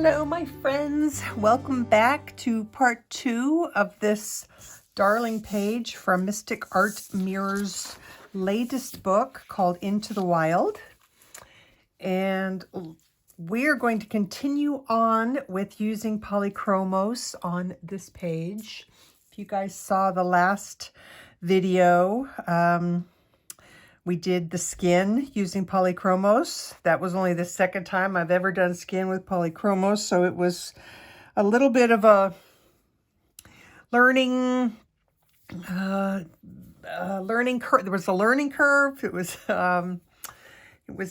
Hello, my friends. Welcome back to part 2 of this darling page from Mystic Art Mirror's latest book called Into the Wild. And we're going to continue on with using Polychromos on this page. If you guys saw the last video, we did the skin using Polychromos. That was only the second time I've ever done skin with Polychromos, so it was a little bit of a learning curve. There was a learning curve. It was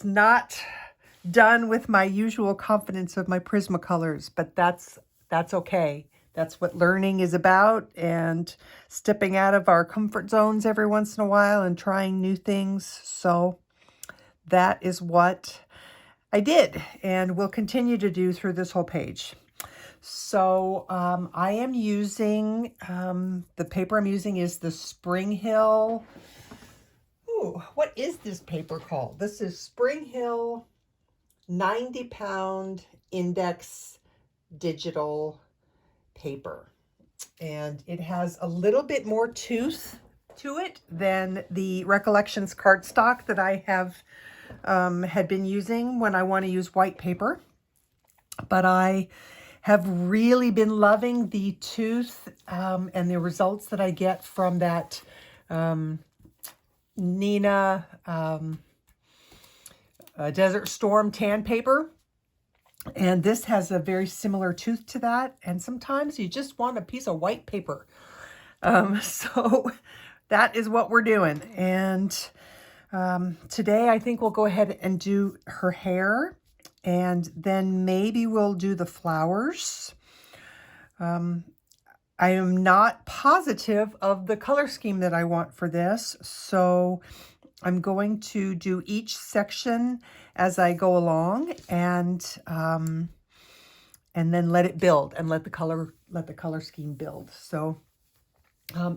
not done with my usual confidence of my Prismacolors, but that's okay. That's what learning is about, and stepping out of our comfort zones every once in a while and trying new things. So that is what I did and will continue to do through this whole page. So I am using, the paper I'm using is the Spring Hill. Ooh, what is this paper called? This is Spring Hill 90-pound index digital paper, and it has a little bit more tooth to it than the Recollections cardstock that I have had been using when I want to use white paper. But I have really been loving the tooth and the results that I get from that Nina Desert Storm tan paper. And this has a very similar tooth to that. And sometimes you just want a piece of white paper. So that is what we're doing. And today I think we'll go ahead and do her hair. And then maybe we'll do the flowers. I am not positive of the color scheme that I want for this. So I'm going to do each section as I go along, and then let it build and let the color scheme build. So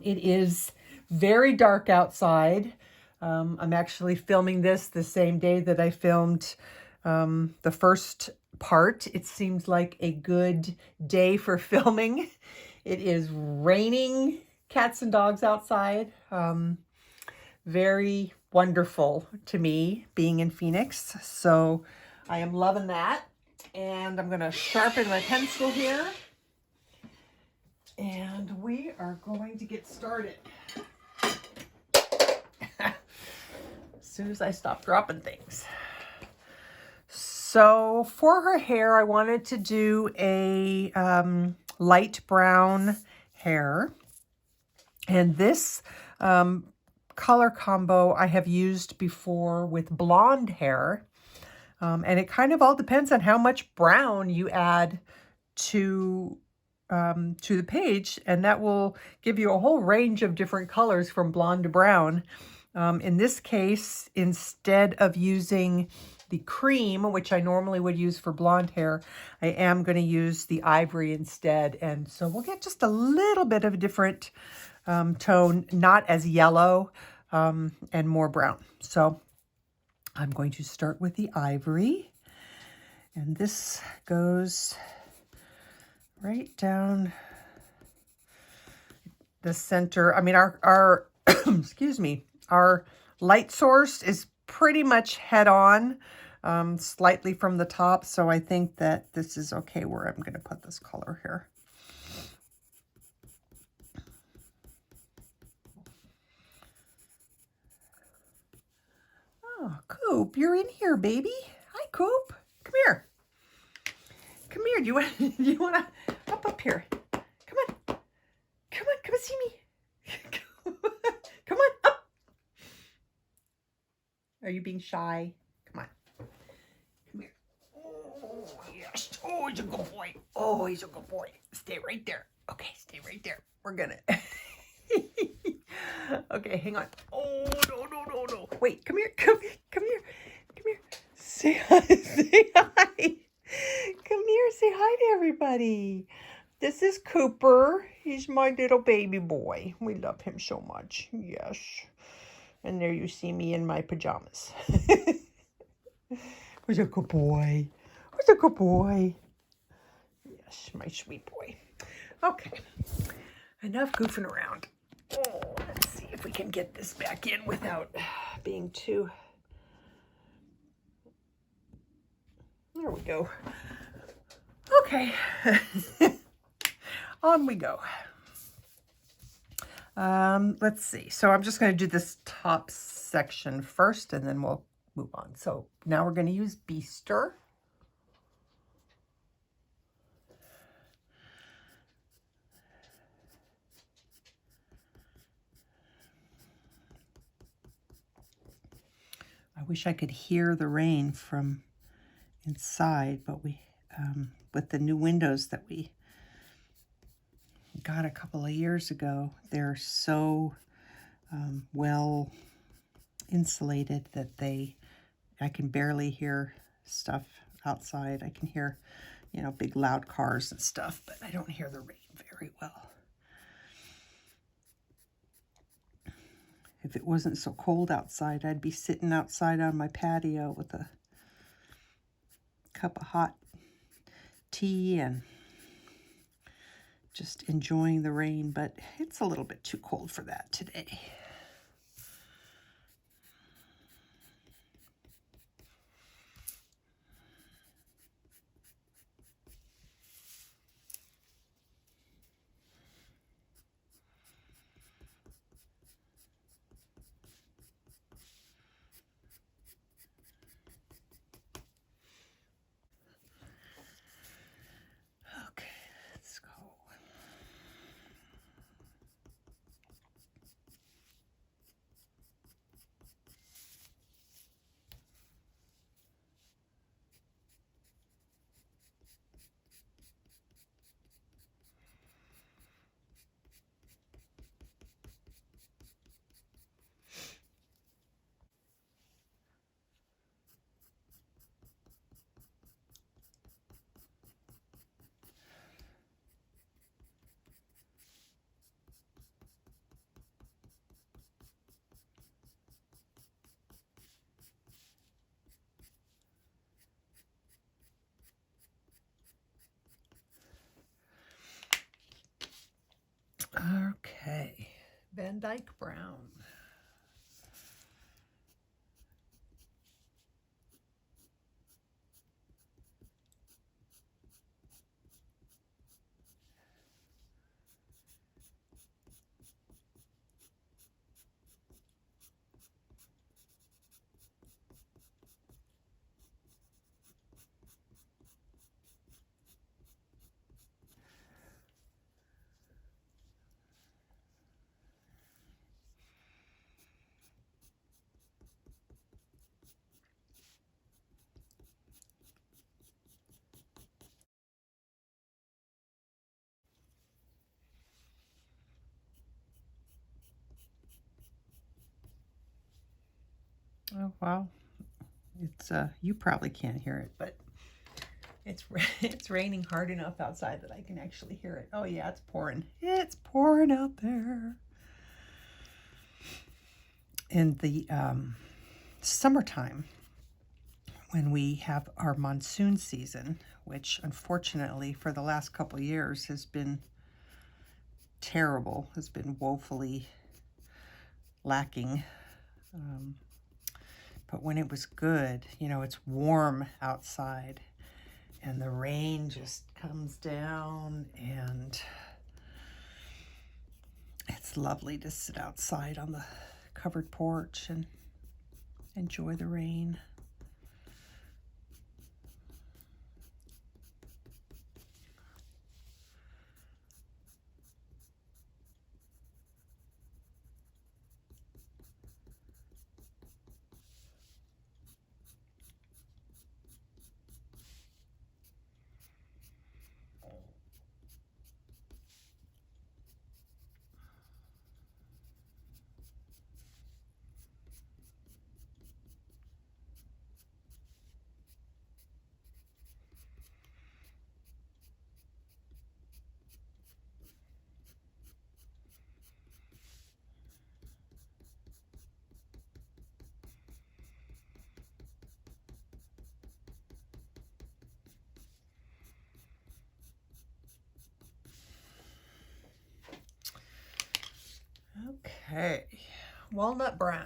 it is very dark outside. I'm actually filming this the same day that I filmed the first part. It seems like a good day for filming. It is raining cats and dogs outside. Very wonderful to me being in Phoenix. So I am loving that. And I'm going to sharpen my pencil here. And we are going to get started. As soon as I stop dropping things. So for her hair, I wanted to do a light brown hair. And this color combo I have used before with blonde hair. And it kind of all depends on how much brown you add to the page, and that will give you a whole range of different colors from blonde to brown. In this case, instead of using the cream, which I normally would use for blonde hair, I am going to use the ivory instead. And so we'll get just a little bit of a different tone, not as yellow and more brown. So I'm going to start with the ivory, and this goes right down the center. I mean, our excuse me, our light source is pretty much head on, slightly from the top. So I think that this is okay where I'm going to put this color here. Oh, Coop, you're in here, baby. Hi, Coop. Come here. Come here. Do you want to up here? Come on. Come on. Come and see me. Come on, up. Are you being shy? Come on. Come here. Oh, yes. Oh, he's a good boy. Oh, he's a good boy. Stay right there. Okay, stay right there. We're gonna... Okay, hang on. Oh, no. Wait, come here. Come here. Say hi. Say hi. Come here. Say hi to everybody. This is Cooper. He's my little baby boy. We love him so much. Yes. And there you see me in my pajamas. Who's a good boy? Who's a good boy? Yes, my sweet boy. Okay, enough goofing around. Oh, let's see if we can get this back in without being too... There we go. Okay, on we go. Let's see. So I'm just going to do this top section first, and then we'll move on. So now we're going to use Bistre. I wish I could hear the rain from inside, but we, with the new windows that we got a couple of years ago, they're so well insulated that I can barely hear stuff outside. I can hear, you know, big loud cars and stuff, but I don't hear the rain very well. If it wasn't so cold outside, I'd be sitting outside on my patio with a cup of hot tea and just enjoying the rain, but it's a little bit too cold for that today. Okay, Dyke Brown. Oh, wow. It's, you probably can't hear it, but it's raining hard enough outside that I can actually hear it. Oh yeah, it's pouring. It's pouring out there. In the summertime, when we have our monsoon season, which unfortunately for the last couple of years has been terrible, has been woefully lacking. But when it was good, you know, it's warm outside and the rain just comes down and it's lovely to sit outside on the covered porch and enjoy the rain. Okay, Walnut Brown.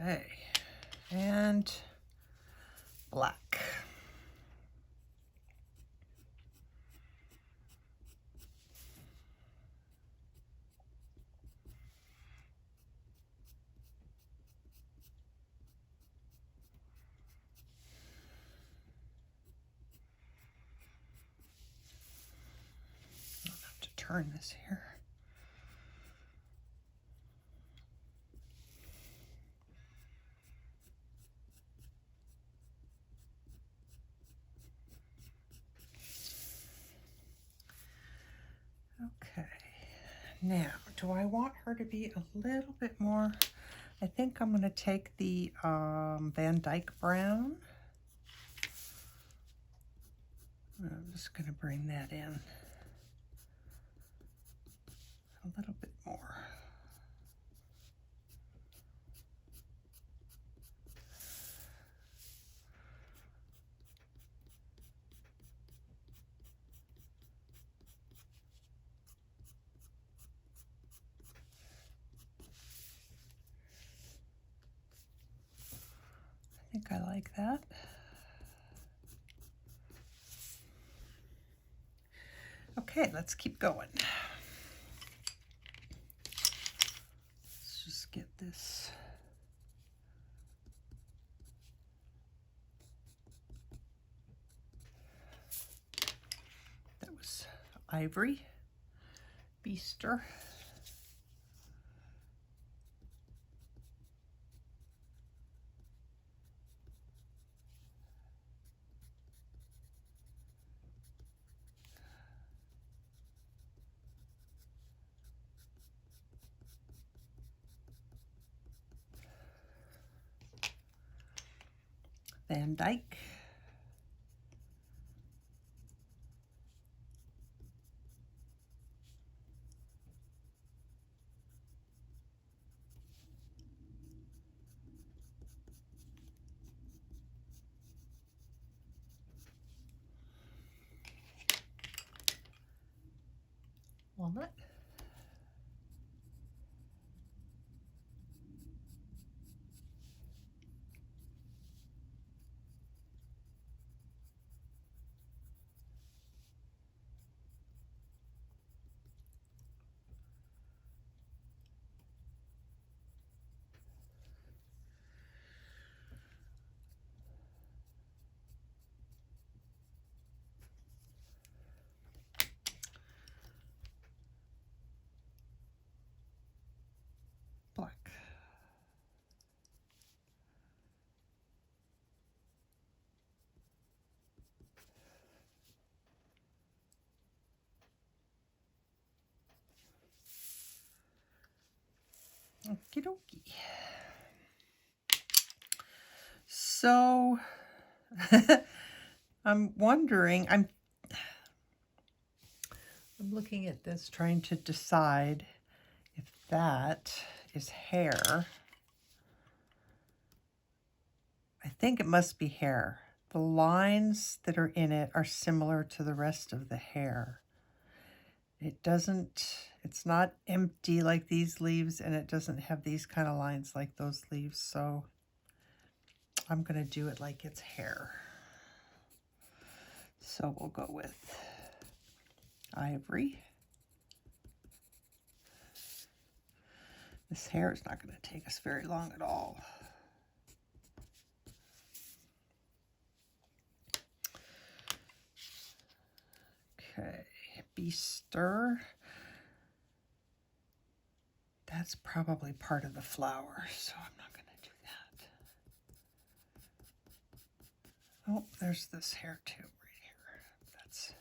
Okay, and black. I'll have to turn this here. Okay, now, do I want her to be a little bit more? I think I'm going to take the Dyke Brown. I'm just going to bring that in a little bit more. I think I like that. Okay, let's keep going. Let's just get this. That was Ivory, Bistre. Van Dyke. Walnut. Black. Okie dokie. So I'm wondering, I'm looking at this, trying to decide if that is hair. I think it must be hair. The lines that are in it are similar to the rest of the hair. It's not empty like these leaves, and it doesn't have these kind of lines like those leaves, so I'm going to do it like it's hair. So we'll go with Ivory. This hair is not going to take us very long at all. Okay, Bistre. That's probably part of the flower, so I'm not going to do that. Oh, there's this hair too, right here. That's...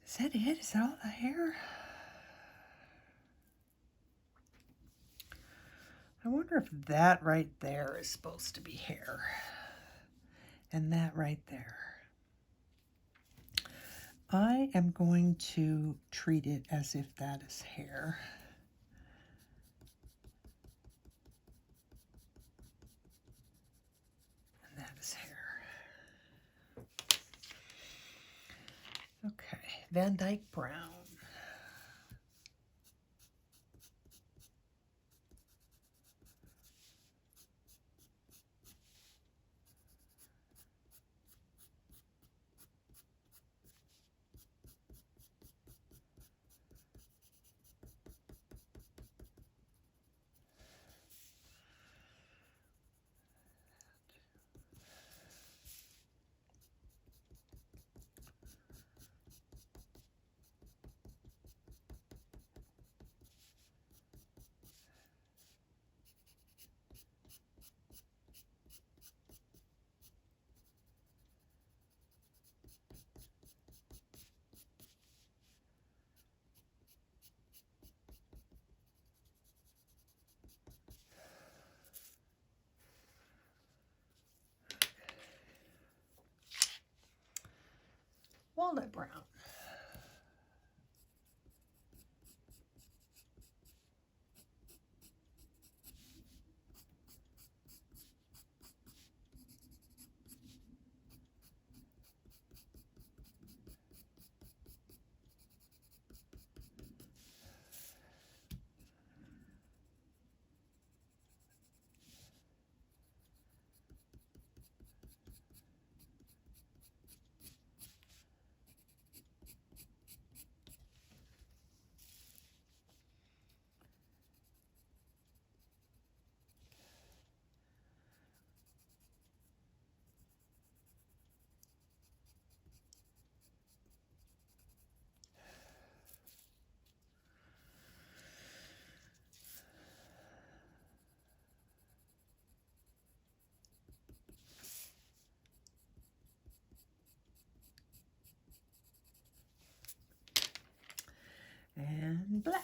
Is that it? Is that all the hair? I wonder if that right there is supposed to be hair. And that right there. I am going to treat it as if that is hair. And that is hair. Okay, Dyke Brown. Walnut Brown. And black.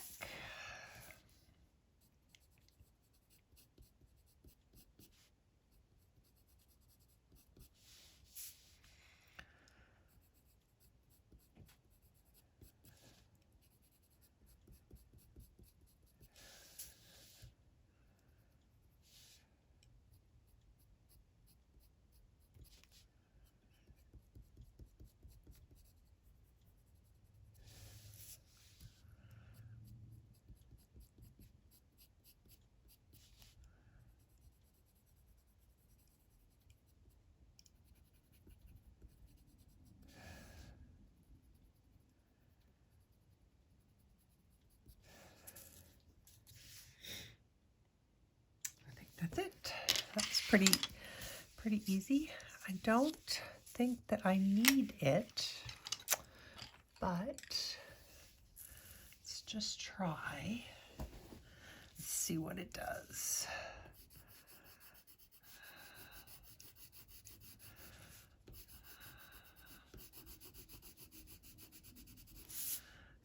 That's it. That's pretty easy. I don't think that I need it, but let's just try. Let's see what it does.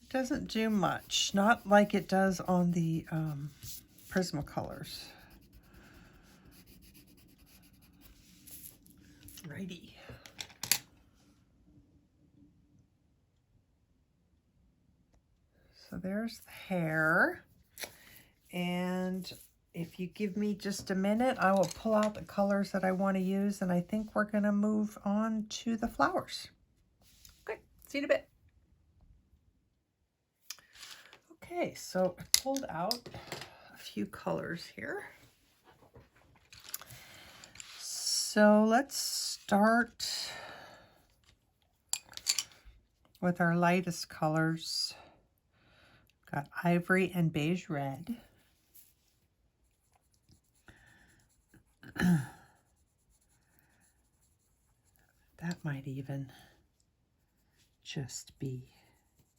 It doesn't do much, not like it does on the Prismacolors. So there's the hair. And if you give me just a minute, I will pull out the colors that I want to use, and I think we're going to move on to the flowers. Okay, see you in a bit. Okay, so I pulled out a few colors here. So let's start with our lightest colors. Got Ivory and Beige Red. That might even just be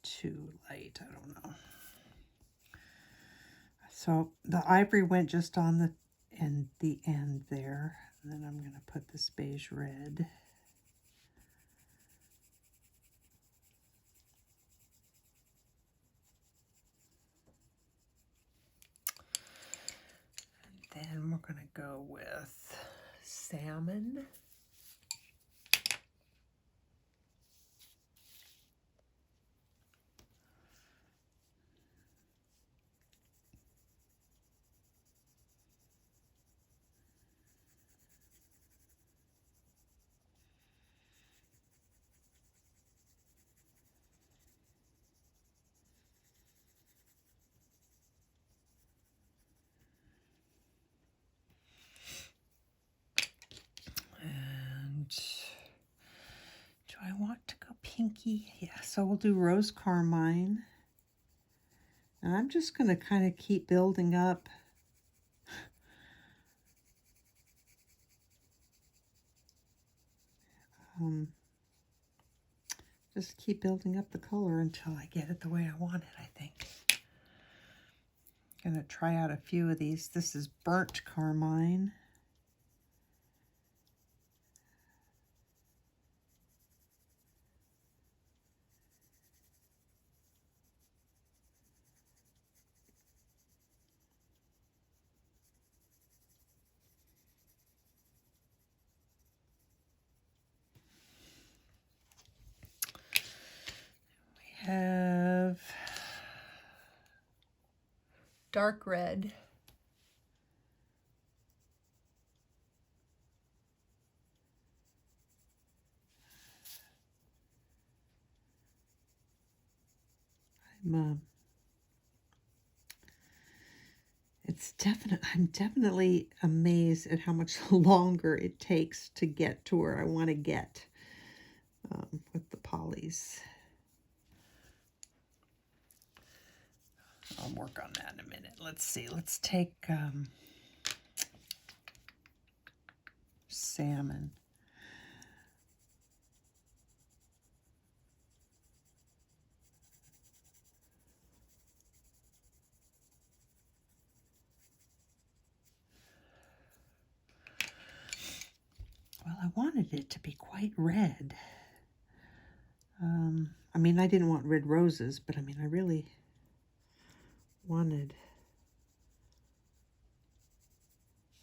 too light. I don't know. So the Ivory went just on the end there. And then I'm going to put this Beige Red. And then we're going to go with Salmon. Do I want to go pinky? Yeah, so we'll do Rose Carmine. And I'm just going to kind of keep building up. Just keep building up the color until I get it the way I want it, I think. I'm going to try out a few of these. This is Burnt Carmine. Have dark red. I'm definitely amazed at how much longer it takes to get to where I want to get with the polys. I'll work on that in a minute. Let's see. Let's take Salmon. Well, I wanted it to be quite red. I mean, I didn't want red roses, but I mean, I really wanted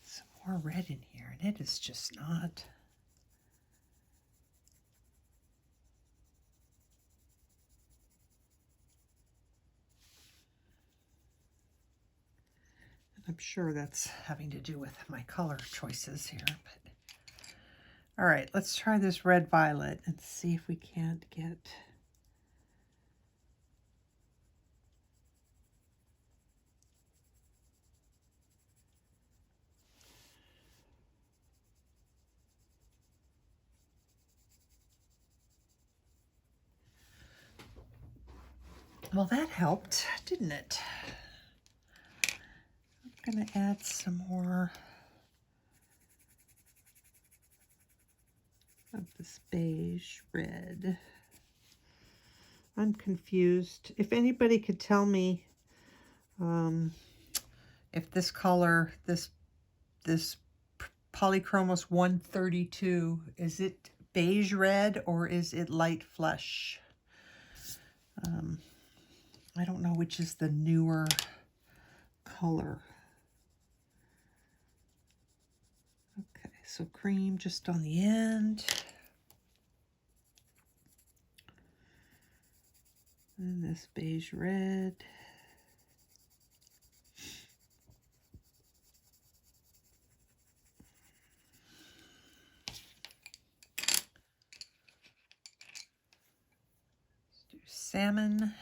some more red in here, and it is just not. And I'm sure that's having to do with my color choices here, but all right, let's try this red violet and see if we can't get well, that helped, didn't it? I'm going to add some more of this beige red. I'm confused. If anybody could tell me if this color, this Polychromos 132, is it beige red or is it light flesh? I don't know which is the newer color. Okay, so cream just on the end. And this beige red. Let's do salmon.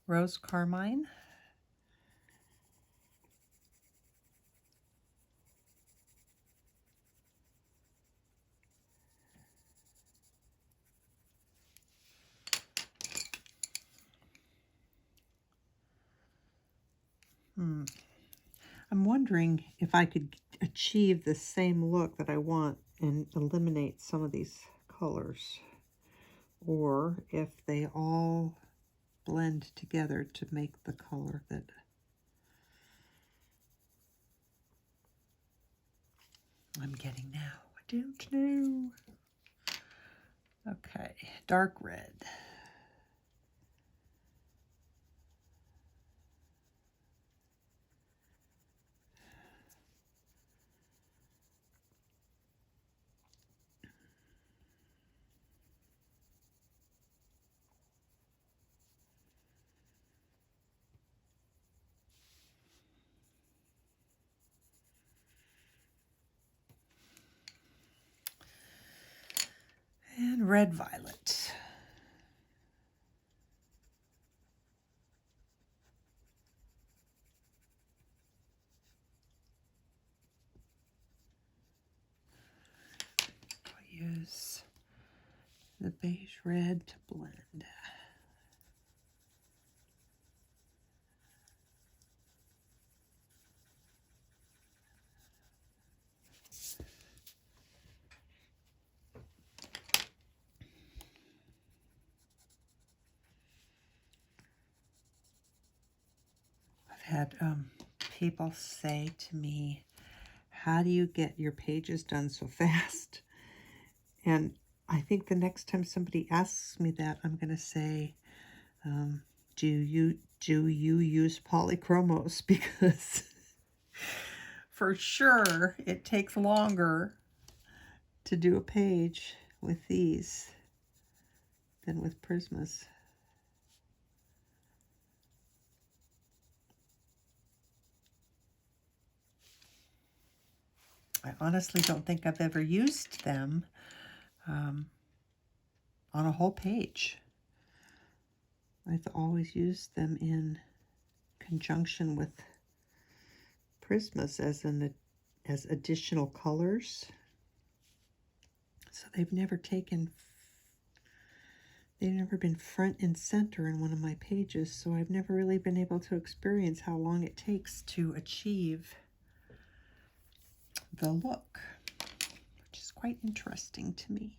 Rose Carmine. I'm wondering if I could achieve the same look that I want and eliminate some of these colors, or if they all blend together to make the color that I'm getting now. I don't know. Okay, dark red. And red violet. I'll use the beige red to blend. Had people say to me, how do you get your pages done so fast? And I think the next time somebody asks me that, I'm going to say, do you use Polychromos? Because for sure it takes longer to do a page with these than with Prismas. I honestly don't think I've ever used them on a whole page. I've always used them in conjunction with Prismas as additional colors. So they've never been front and center in one of my pages, so I've never really been able to experience how long it takes to achieve the look, which is quite interesting to me.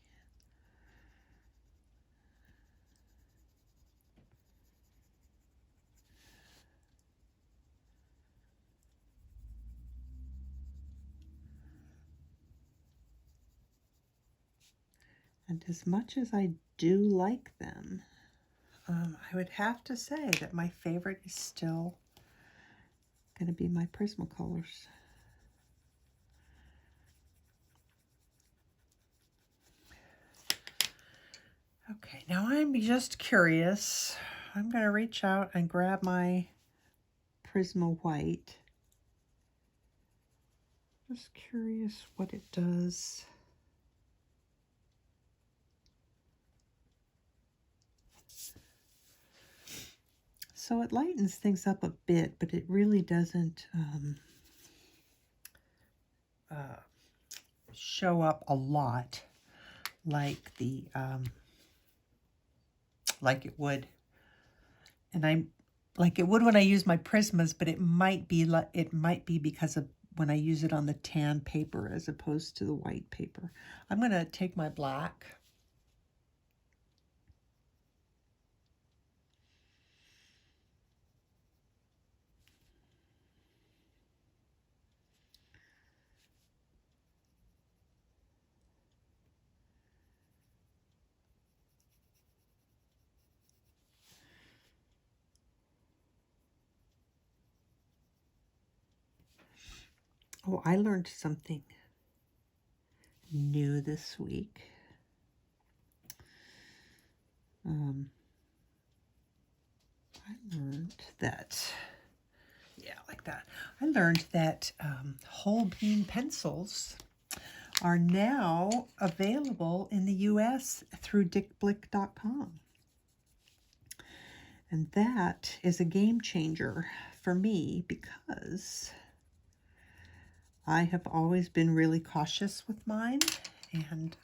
And as much as I do like them, I would have to say that my favorite is still going to be my Prismacolors. Okay, now I'm just curious. I'm going to reach out and grab my Prisma White. Just curious what it does. So it lightens things up a bit, but it really doesn't show up a lot like the like it would, and I'm like it would when I use my Prismas, but it might be because of when I use it on the tan paper as opposed to the white paper. I'm going to take my black. Oh, I learned something new this week. I learned that, yeah, like that. I learned that whole bean pencils are now available in the US through dickblick.com. And that is a game changer for me because I have always been really cautious with mine, and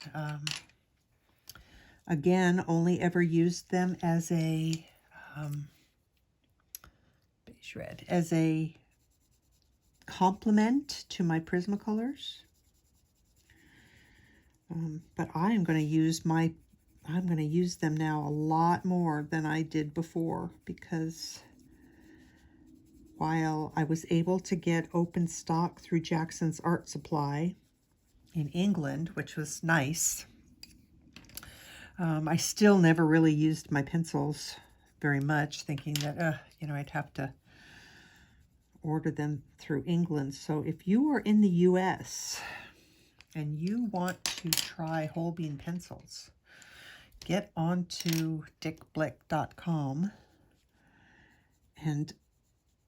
again, only ever used them as a Beige Red, as a complement to my Prismacolors. But I'm going to use them now a lot more than I did before, because while I was able to get open stock through Jackson's Art Supply in England, which was nice, I still never really used my pencils very much, thinking that, I'd have to order them through England. So if you are in the US and you want to try whole bean pencils, get onto dickblick.com and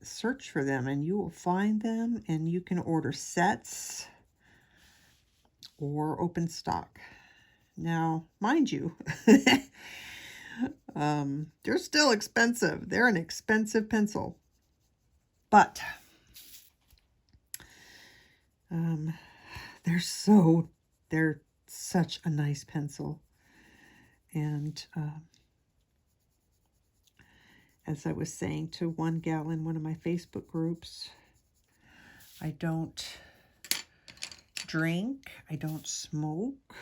search for them, and you will find them, and you can order sets or open stock. Now, mind you, they're still expensive. They're an expensive pencil, but they're such a nice pencil. And as I was saying to one gal in one of my Facebook groups, I don't drink, I don't smoke,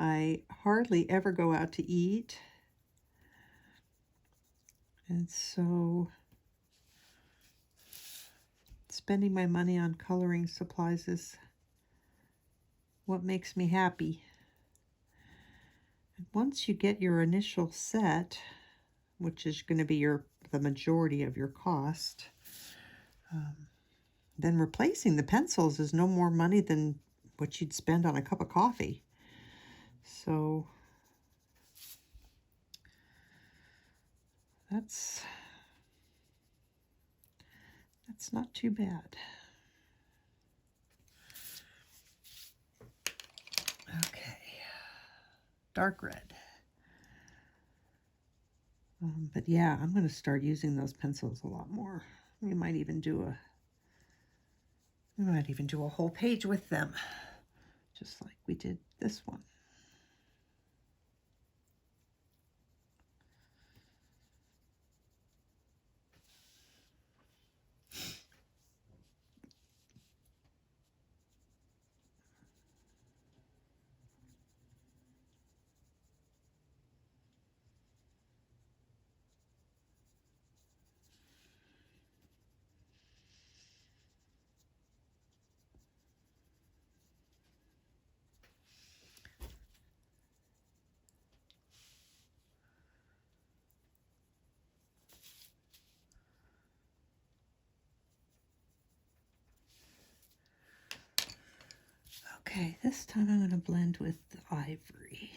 I hardly ever go out to eat. And so spending my money on coloring supplies is what makes me happy. And once you get your initial set, which is going to be the majority of your cost, then replacing the pencils is no more money than what you'd spend on a cup of coffee. So that's not too bad. Okay, dark red. But yeah, I'm going to start using those pencils a lot more. We might even do a whole page with them, just like we did this one. Okay, this time I'm going to blend with the Ivory.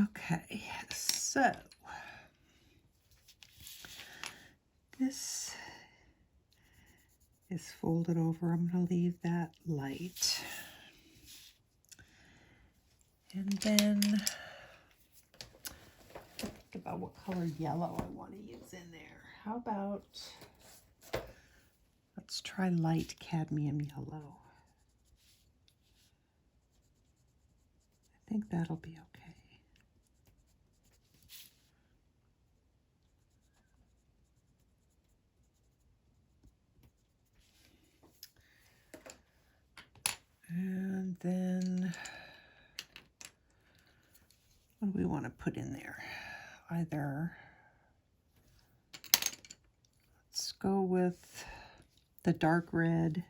Okay, so this is folded over. I'm going to leave that light. And then think about what color yellow I want to use in there. How about, let's try light cadmium yellow. I think that'll be okay. And then, what do we want to put in there? Either, let's go with the dark red.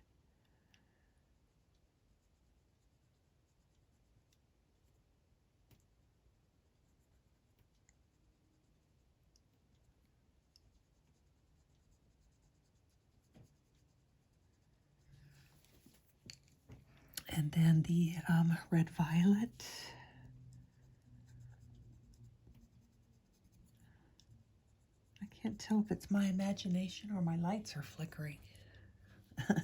And then the red violet. I can't tell if it's my imagination or my lights are flickering. Is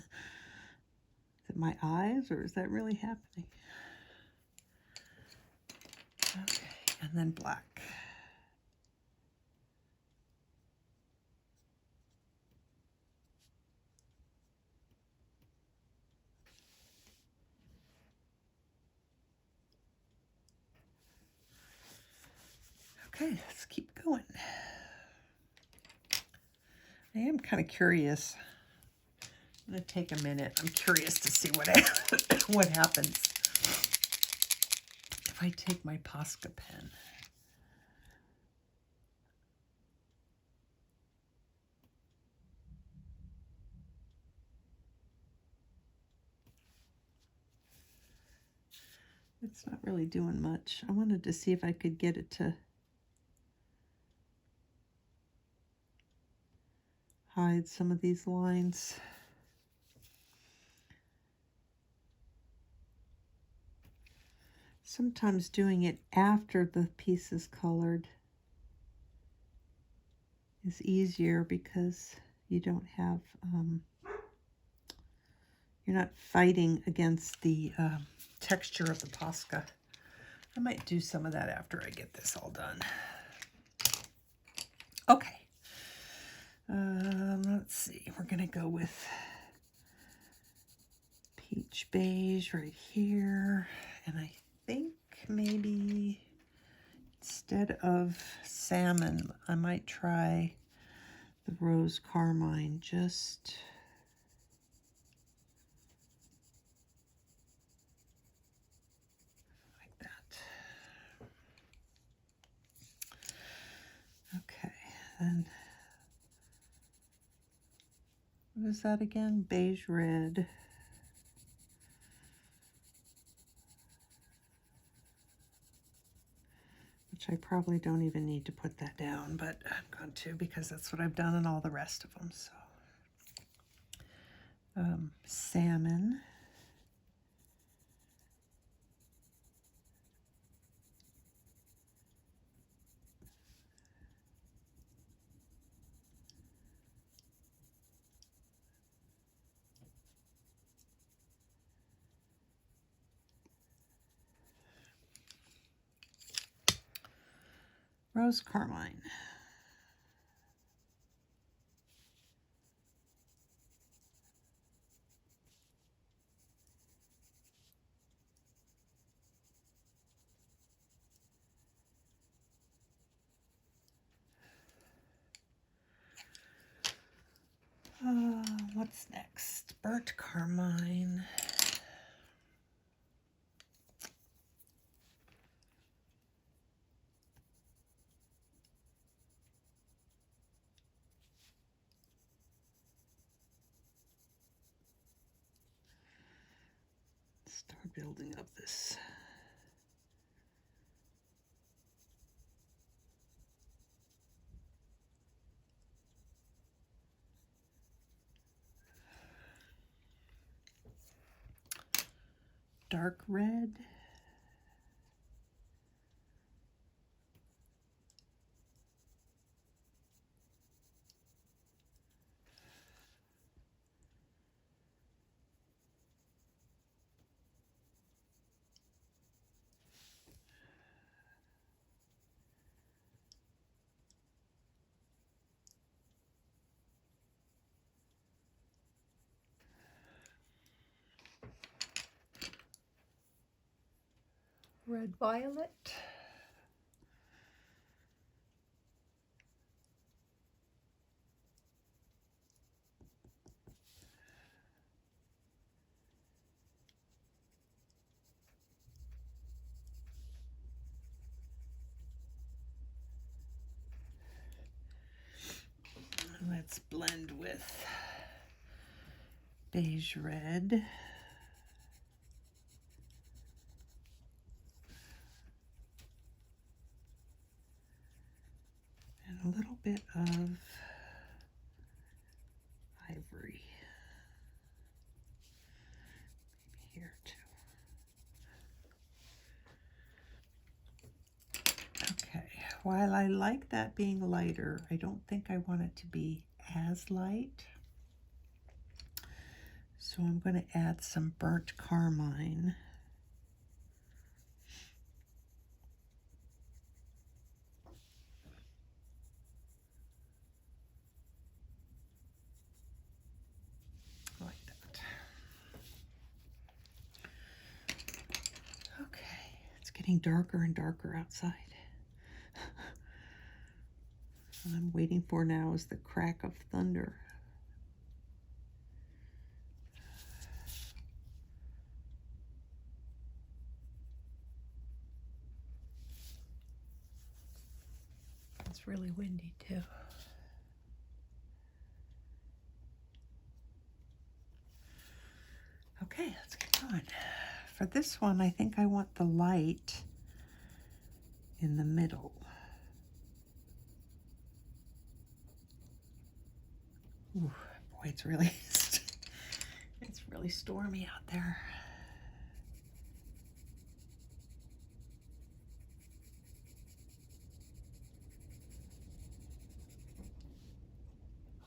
it my eyes or is that really happening? Okay, and then black. Okay, let's keep going. I am kind of curious. I'm going to take a minute. I'm curious to see what what happens if I take my Posca pen. It's not really doing much. I wanted to see if I could get it to hide some of these lines. Sometimes doing it after the piece is colored is easier because you don't have, you're not fighting against the texture of the Posca. I might do some of that after I get this all done. Okay. Let's see, we're gonna go with peach beige right here, and I think maybe instead of salmon, I might try the Rose Carmine, just like that. Okay, and what is that again? Beige red. Which I probably don't even need to put that down, but I'm going to because that's what I've done in all the rest of them. So, salmon. Rose Carmine. What's next? Burnt Carmine. Start building up this. Dark red. red violet. Let's blend with Beige Red. And a little bit of Ivory. Maybe here too. Okay, while I like that being lighter, I don't think I want it to be as light. So I'm going to add some Burnt Carmine. Like that. Okay, it's getting darker and darker outside. What I'm waiting for now is the crack of thunder. It's really windy too. Okay, let's get going. For this one, I think I want the light in the middle. Ooh, boy, it's really stormy out there.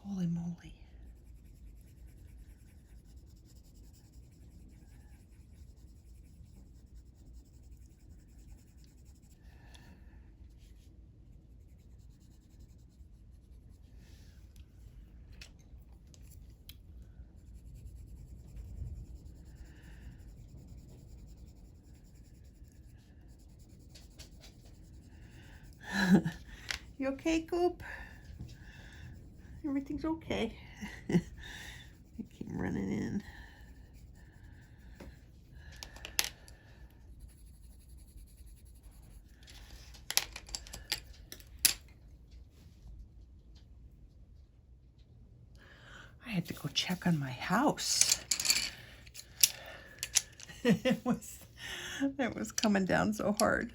Holy moly. You okay, Coop? Everything's okay. I keep running in. I had to go check on my house. It was coming down so hard.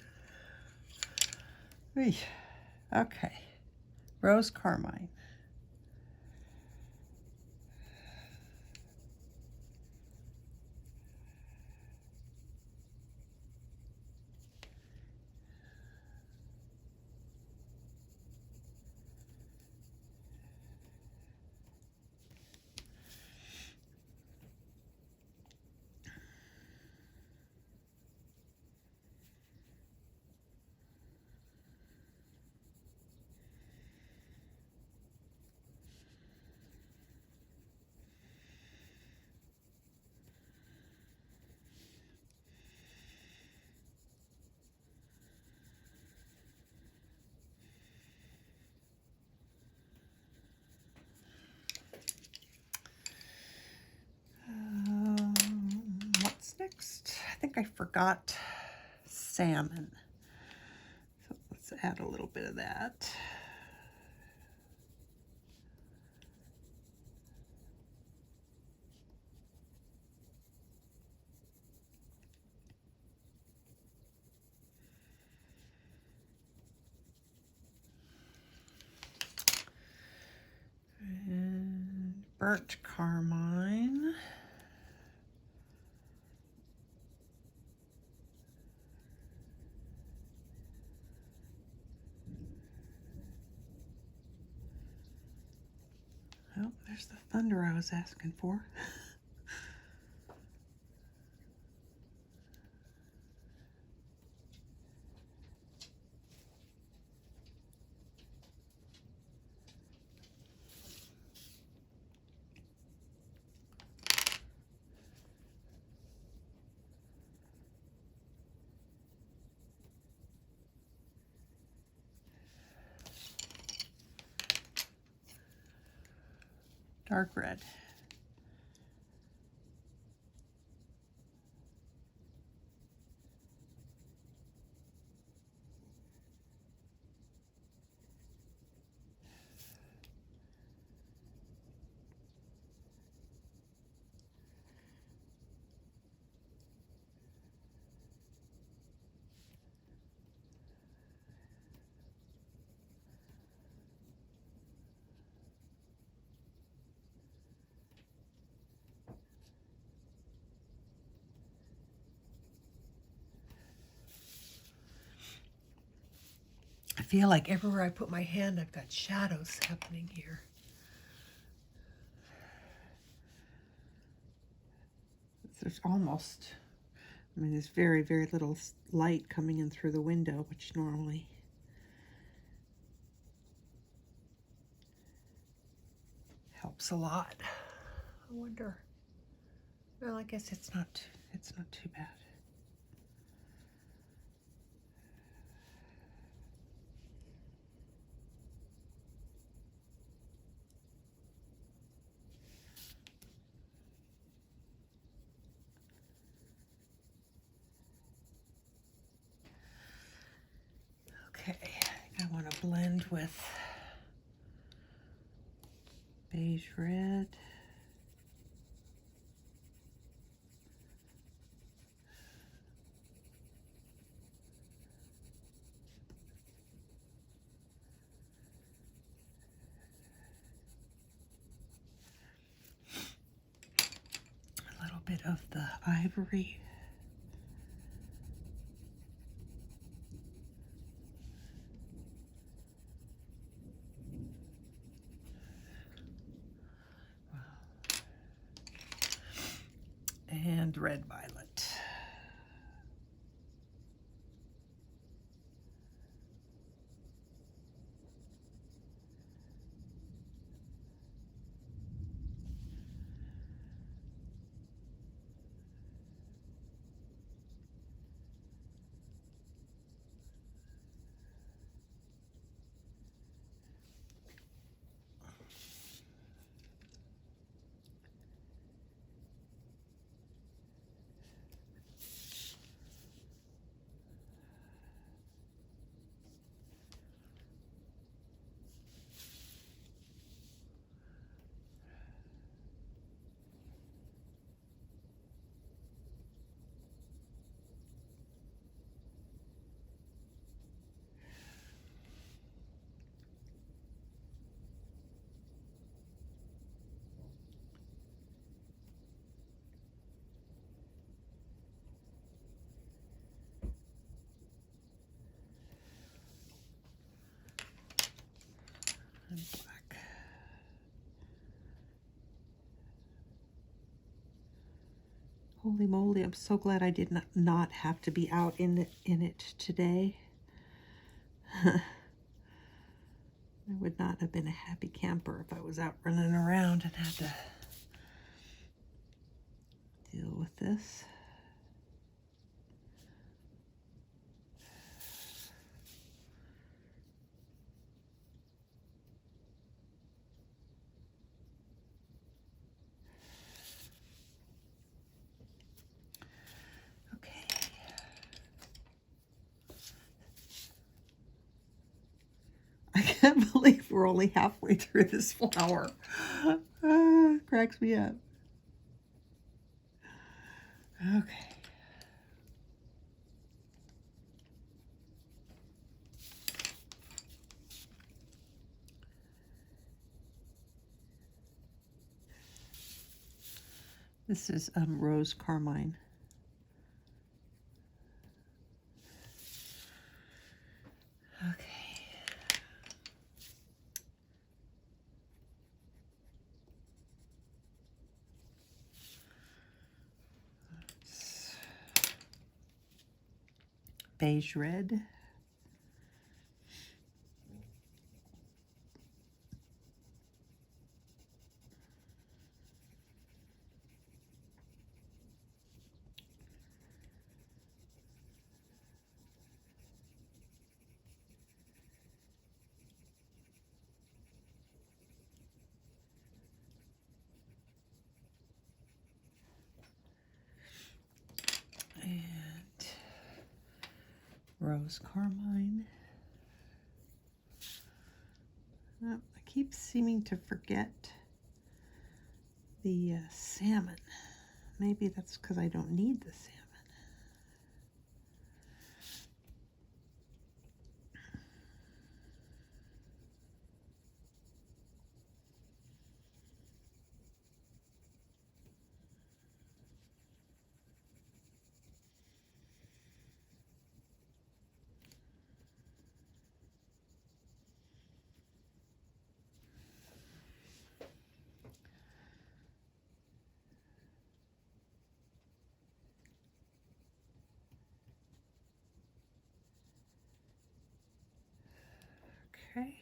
Okay, Rose Carmine. Next, I think I forgot Salmon. So let's add a little bit of that. And Burnt Carmine. Oh, there's the thunder I was asking for. dark red. I feel like everywhere I put my hand, I've got shadows happening here. There's almost, I mean, there's very, very little light coming in through the window, which normally helps a lot. I wonder, well, I guess it's not too bad. Okay, I want to blend with Beige Red. A little bit of the Ivory. And red violet. And black. Holy moly, I'm so glad I did not have to be out in it today. I would not have been a happy camper if I was out running around and had to deal with this. I can't believe we're only halfway through this flower. Cracks me up. Okay. This is Rose Carmine. Okay. Beige Red. Rose Carmine. I keep seeming to forget the salmon. Maybe that's because I don't need the salmon. Okay.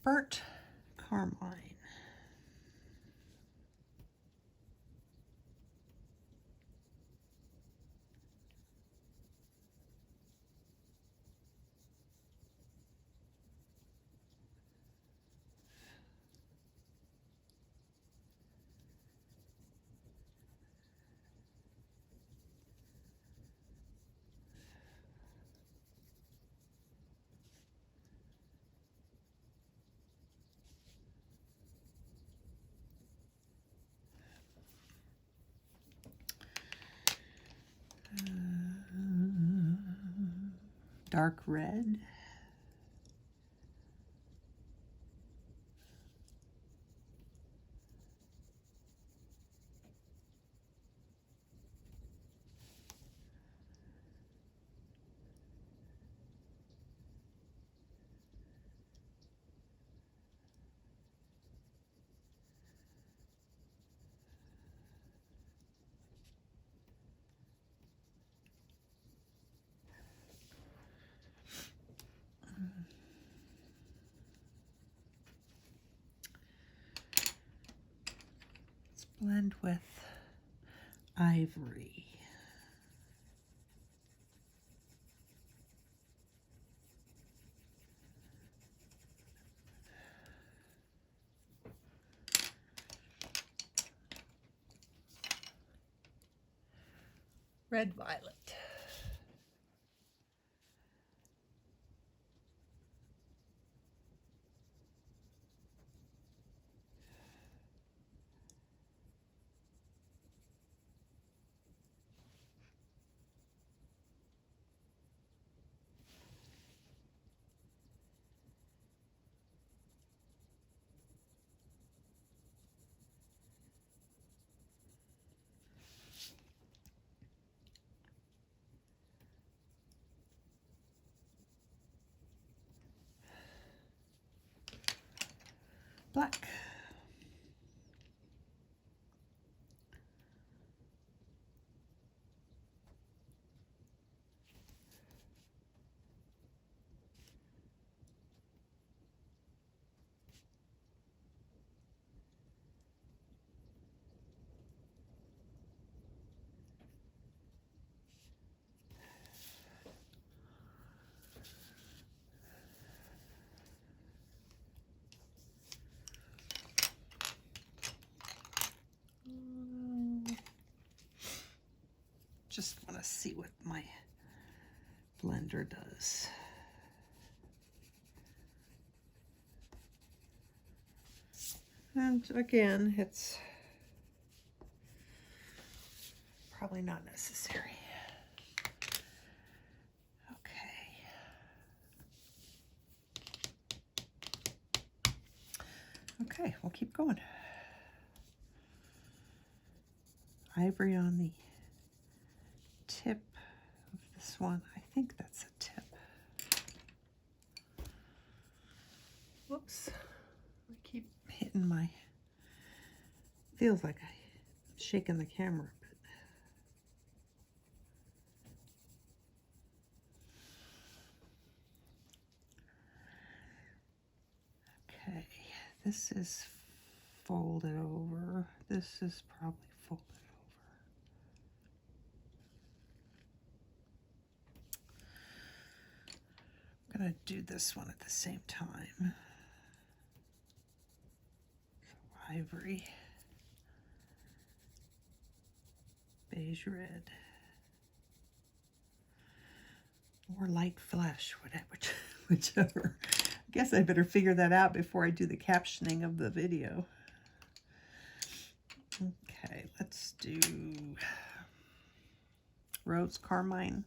Burnt Carmine. Dark red. Blend with Ivory. Red violet. Black. Just want to see what my blender does. And again, it's probably not necessary. Okay. Okay, we'll keep going. Ivory on the tip of this one. I think that's a tip. Whoops. I keep hitting my, feels like I'm shaking the camera a bit. Okay, this is folded over. This is probably folded over. I'm gonna do this one at the same time. So Ivory, Beige Red. or light flesh, whichever. I guess I better figure that out before I do the captioning of the video. Okay, let's do Rose Carmine.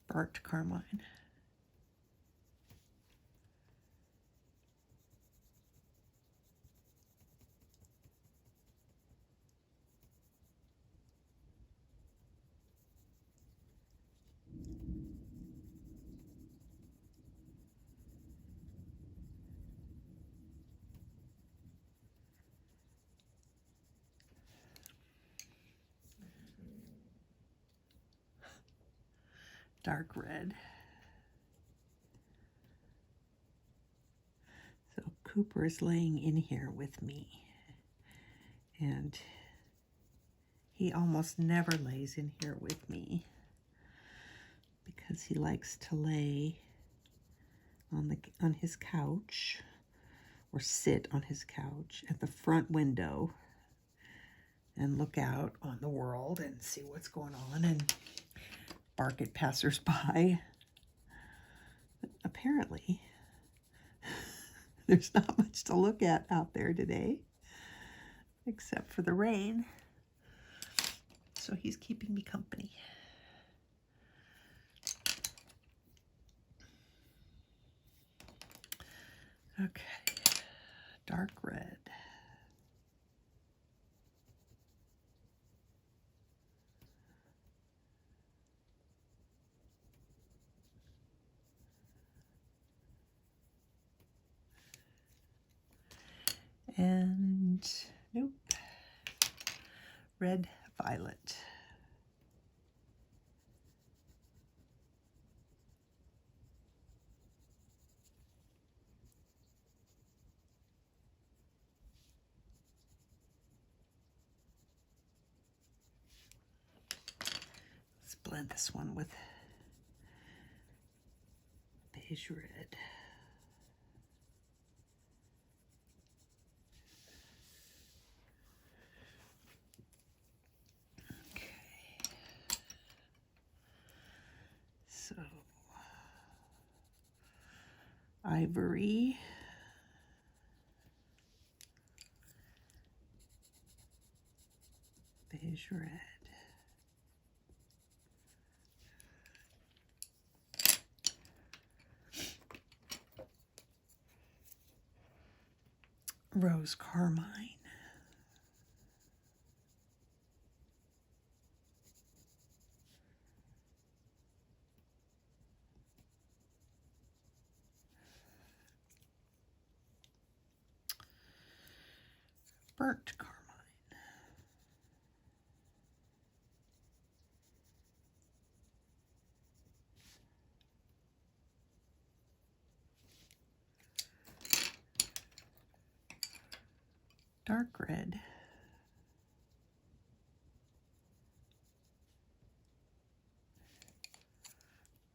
Burnt Carmine. Dark red. So Cooper is laying in here with me, and he almost never lays in here with me because he likes to lay on his couch or sit on his couch at the front window and look out on the world and see what's going on and bark at passersby. But apparently, there's not much to look at out there today, except for the rain. So he's keeping me company. Okay, dark red. And nope, red violet. Let's blend this one with beige red. So, Ivory, beige red, Rose Carmine, Burnt Carmine, dark red,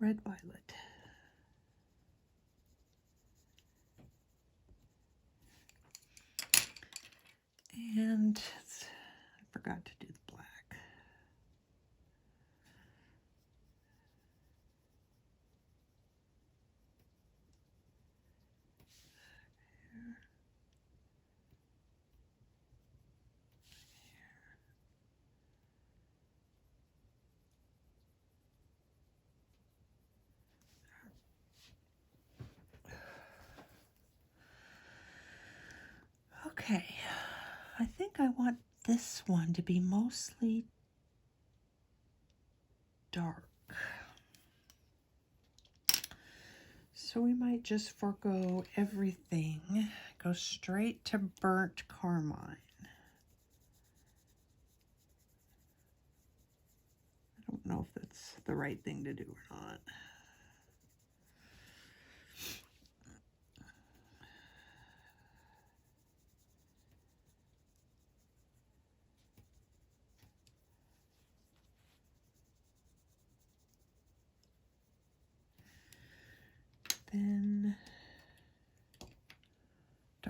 red violet, and I forgot to do the black. Okay, I think I want this one to be mostly dark. So we might just forego everything, go straight to Burnt Carmine. I don't know if that's the right thing to do or not.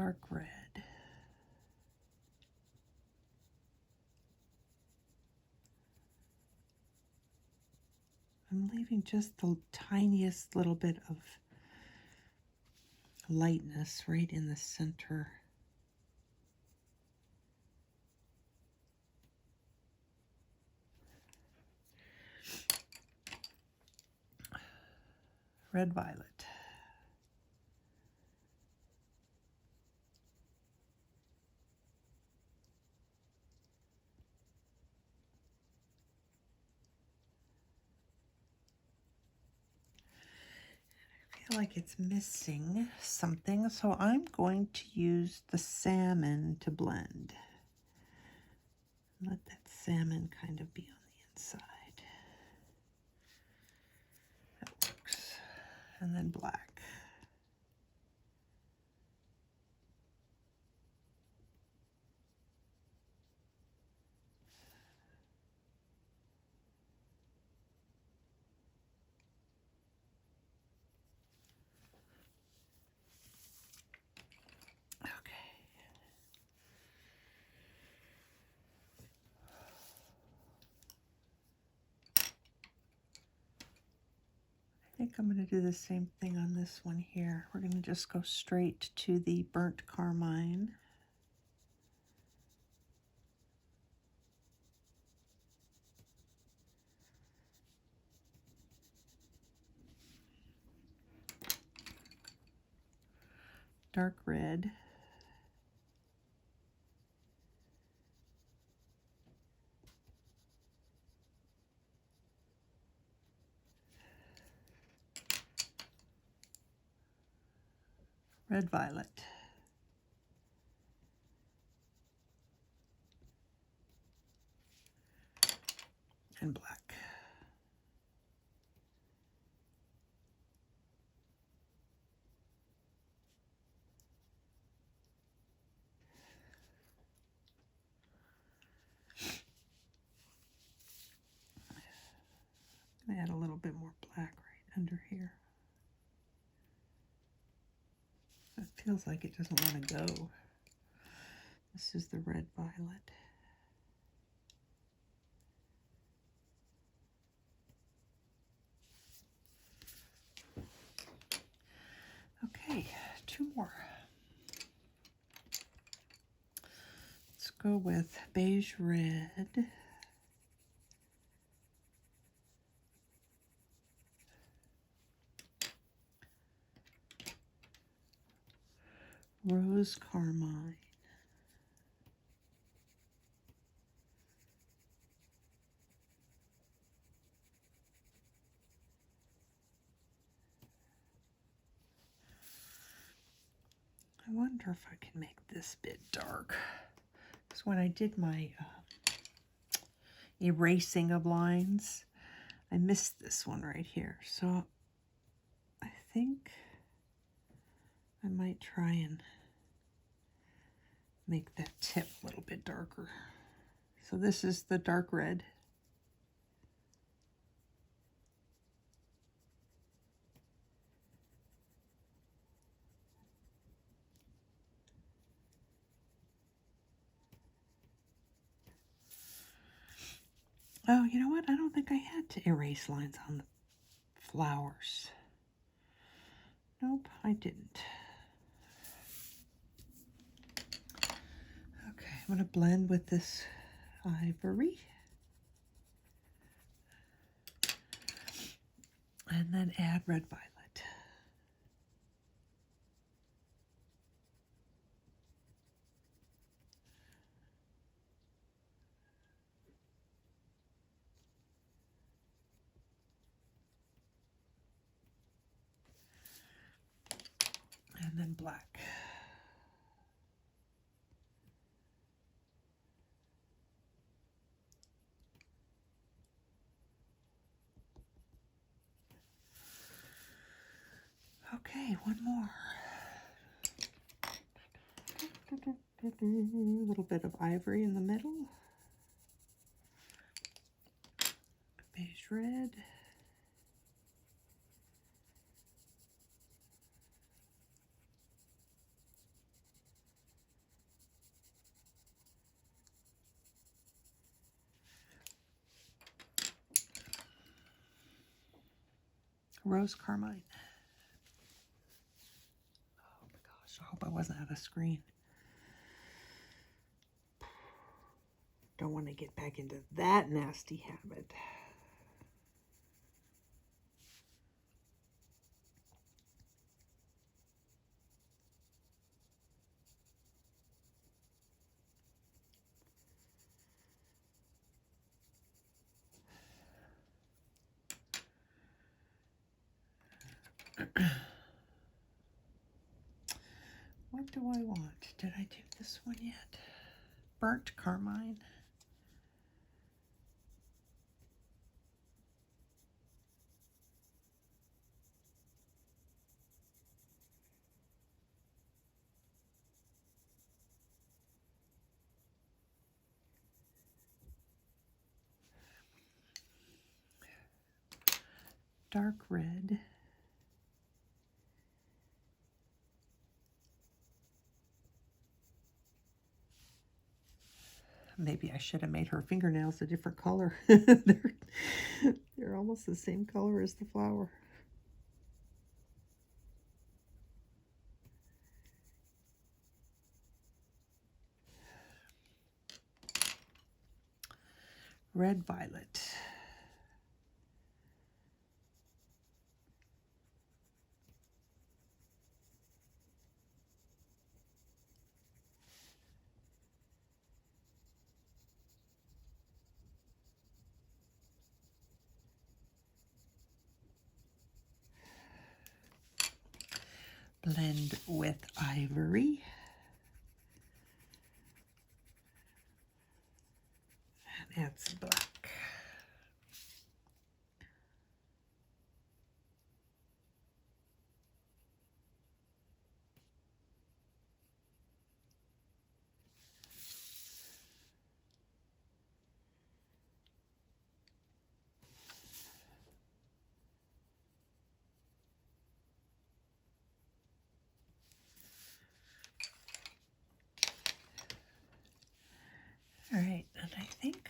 dark red. I'm leaving just the tiniest little bit of lightness right in the center. Red violet. I feel like it's missing something, so I'm going to use the salmon to blend. Let that salmon kind of be on the inside. That works. And then black. I think I'm going to do the same thing on this one here. We're going to just go straight to the Burnt Carmine. Dark red. Red violet. And black. I'm gonna add a little bit more black right under here. It feels like it doesn't want to go. This is the red violet. Okay, two more. Let's go with Beige Red. Rose Carmine. I wonder if I can make this bit dark. Because when I did my erasing of lines, I missed this one right here. So I think I might try and make that tip a little bit darker. So this is the dark red. Oh, you know what? I don't think I had to erase lines on the flowers. Nope, I didn't. Okay, I'm going to blend with this ivory. And then add red violet. And then black. Okay, one more. A little bit of ivory in the middle. Beige red. Rose Carmine. Oh my gosh, I hope I wasn't out of screen. Don't want to get back into that nasty habit. What do I want? Did I do this one yet? Burnt Carmine. Dark red. Maybe I should have made her fingernails a different color. They're almost the same color as the flower. Red violet. Blend with Ivory. And add some black. All right, and I think,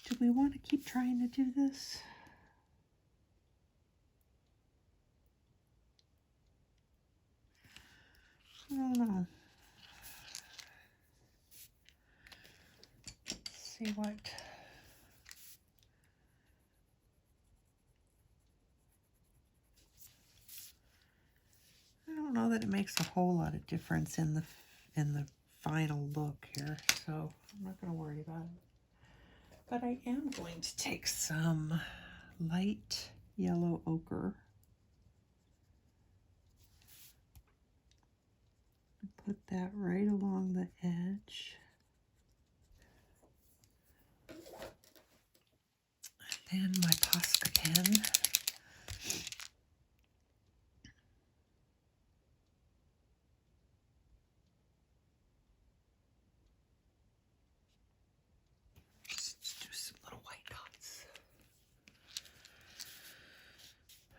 do we want to keep trying to do this? I don't know. Let's see what. I don't know that it makes a whole lot of difference in the final look here, so I'm not going to worry about it. But I am going to take some light yellow ochre and put that right along the edge. And then my Posca Pen.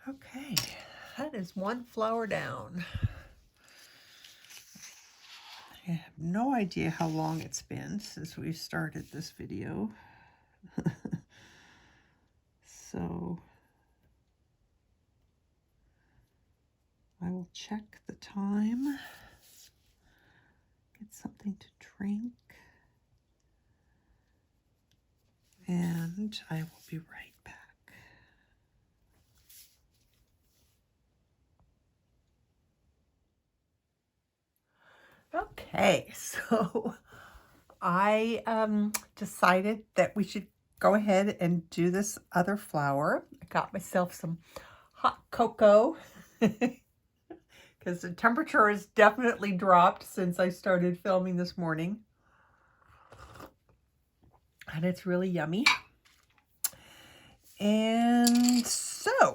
Okay, that is one flower down. I have no idea how long it's been since we started this video. So I will check the time, get something to drink, and I will be right back. Okay, so I decided that we should go ahead and do this other flower. I got myself some hot cocoa because the temperature has definitely dropped since I started filming this morning. And it's really yummy. And so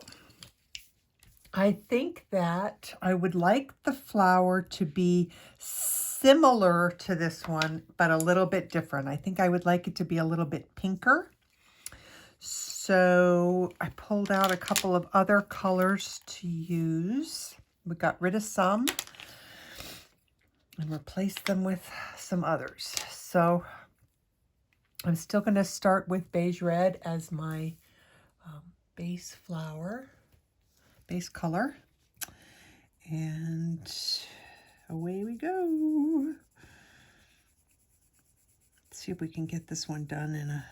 I think that I would like the flower to be similar to this one, but a little bit different. I think I would like it to be a little bit pinker. So I pulled out a couple of other colors to use. We got rid of some and replaced them with some others. So I'm still going to start with Beige Red as my base color. And away we go. Let's see if we can get this one done in a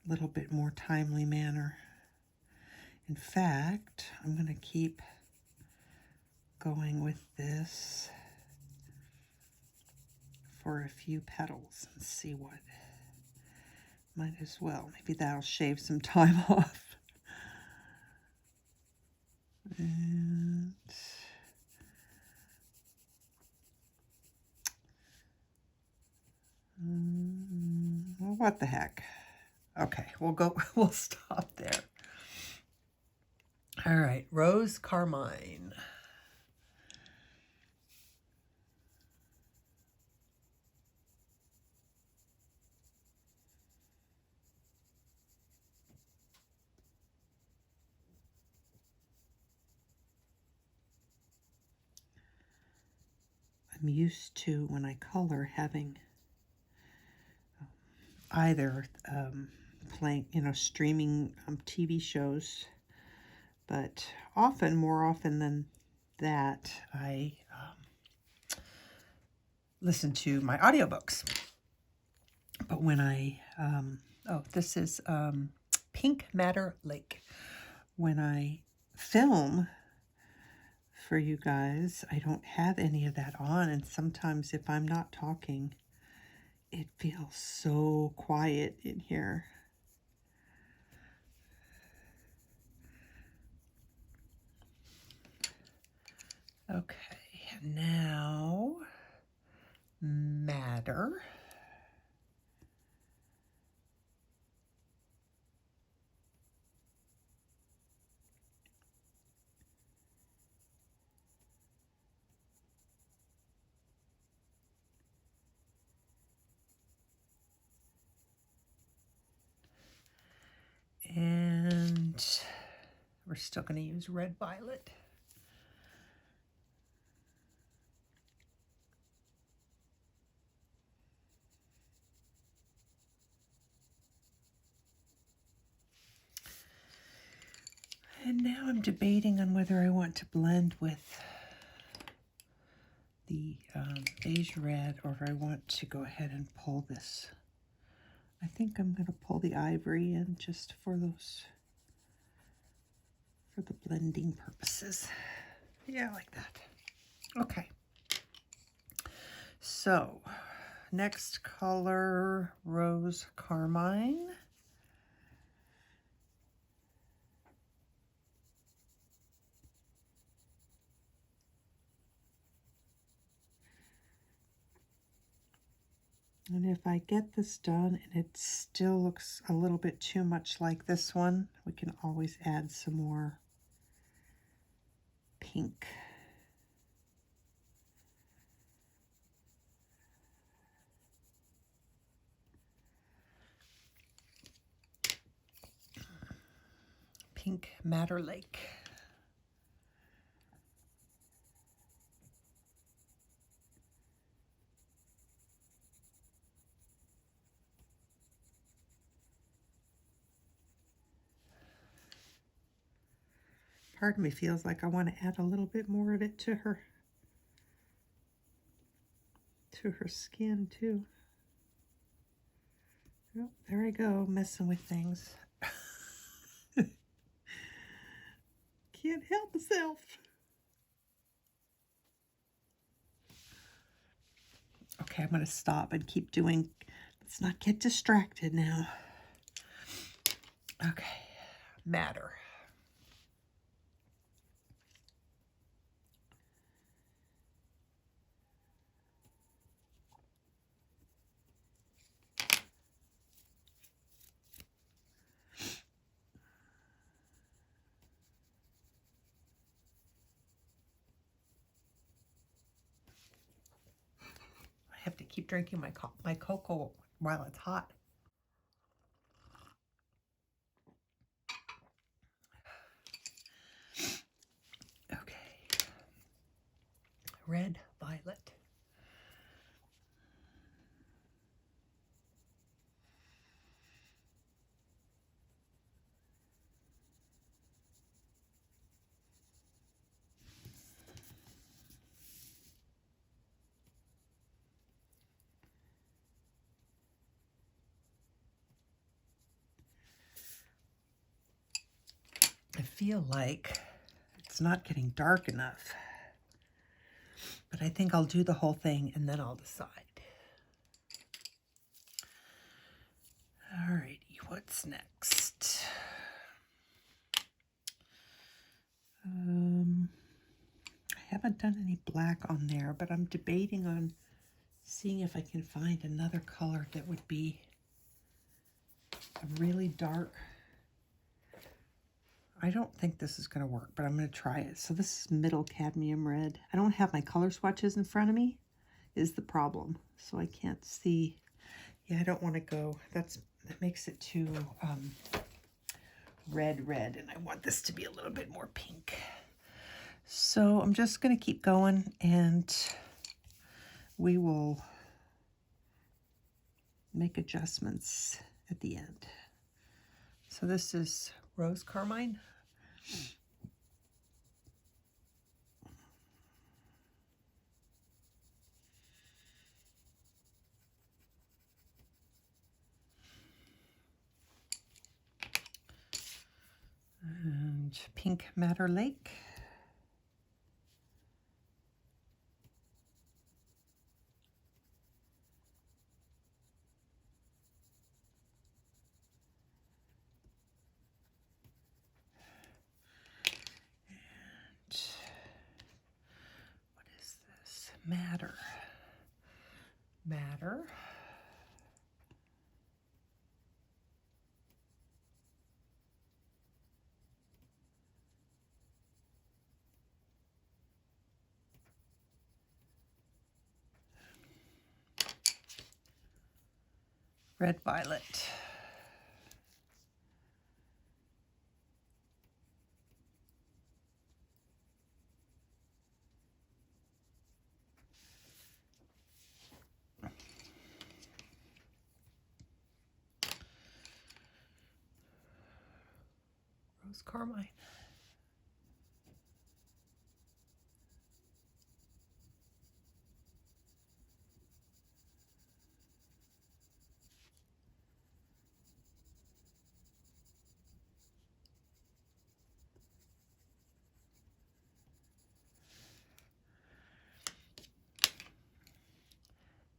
little bit more timely manner. In fact, I'm going to keep going with this for a few petals and see what. Might as well. Maybe that'll shave some time off. And well, what the heck? Okay, we'll stop there. All right, Rose Carmine. I'm used to, when I color, having either playing, streaming TV shows, but more often than that, I listen to my audiobooks. But when I, this is Pink Matter Lake. When I film for you guys, I don't have any of that on, and sometimes if I'm not talking, it feels so quiet in here. Okay, now Matter. And we're still going to use Red Violet. And now I'm debating on whether I want to blend with the Beige Red or if I want to go ahead and pull this. I think I'm going to pull the Ivory in just for the blending purposes. Yeah, like that. Okay. So, next color, Rose Carmine. And if I get this done and it still looks a little bit too much like this one, we can always add some more pink. Pink Matter Lake. Part of me feels like I want to add a little bit more of it to her skin too. Oh, there I go, messing with things. Can't help myself. Okay, I'm going to stop and keep doing. Let's not get distracted now. Okay, Matter. I have to keep drinking my cocoa while it's hot. Okay. Red Violet. feel like it's not getting dark enough. But I think I'll do the whole thing and then I'll decide. Alrighty, what's next? I haven't done any black on there, but I'm debating on seeing if I can find another color that would be a really dark. I don't think this is going to work, but I'm going to try it. So this is middle cadmium red. I don't have my color swatches in front of me, is the problem. So I can't see. Yeah, I don't want to go. That makes it too red, and I want this to be a little bit more pink. So I'm just going to keep going, and we will make adjustments at the end. So this is Rose Carmine. And Pink Madder Lake. Madder. Red Violet. Rose Carmine.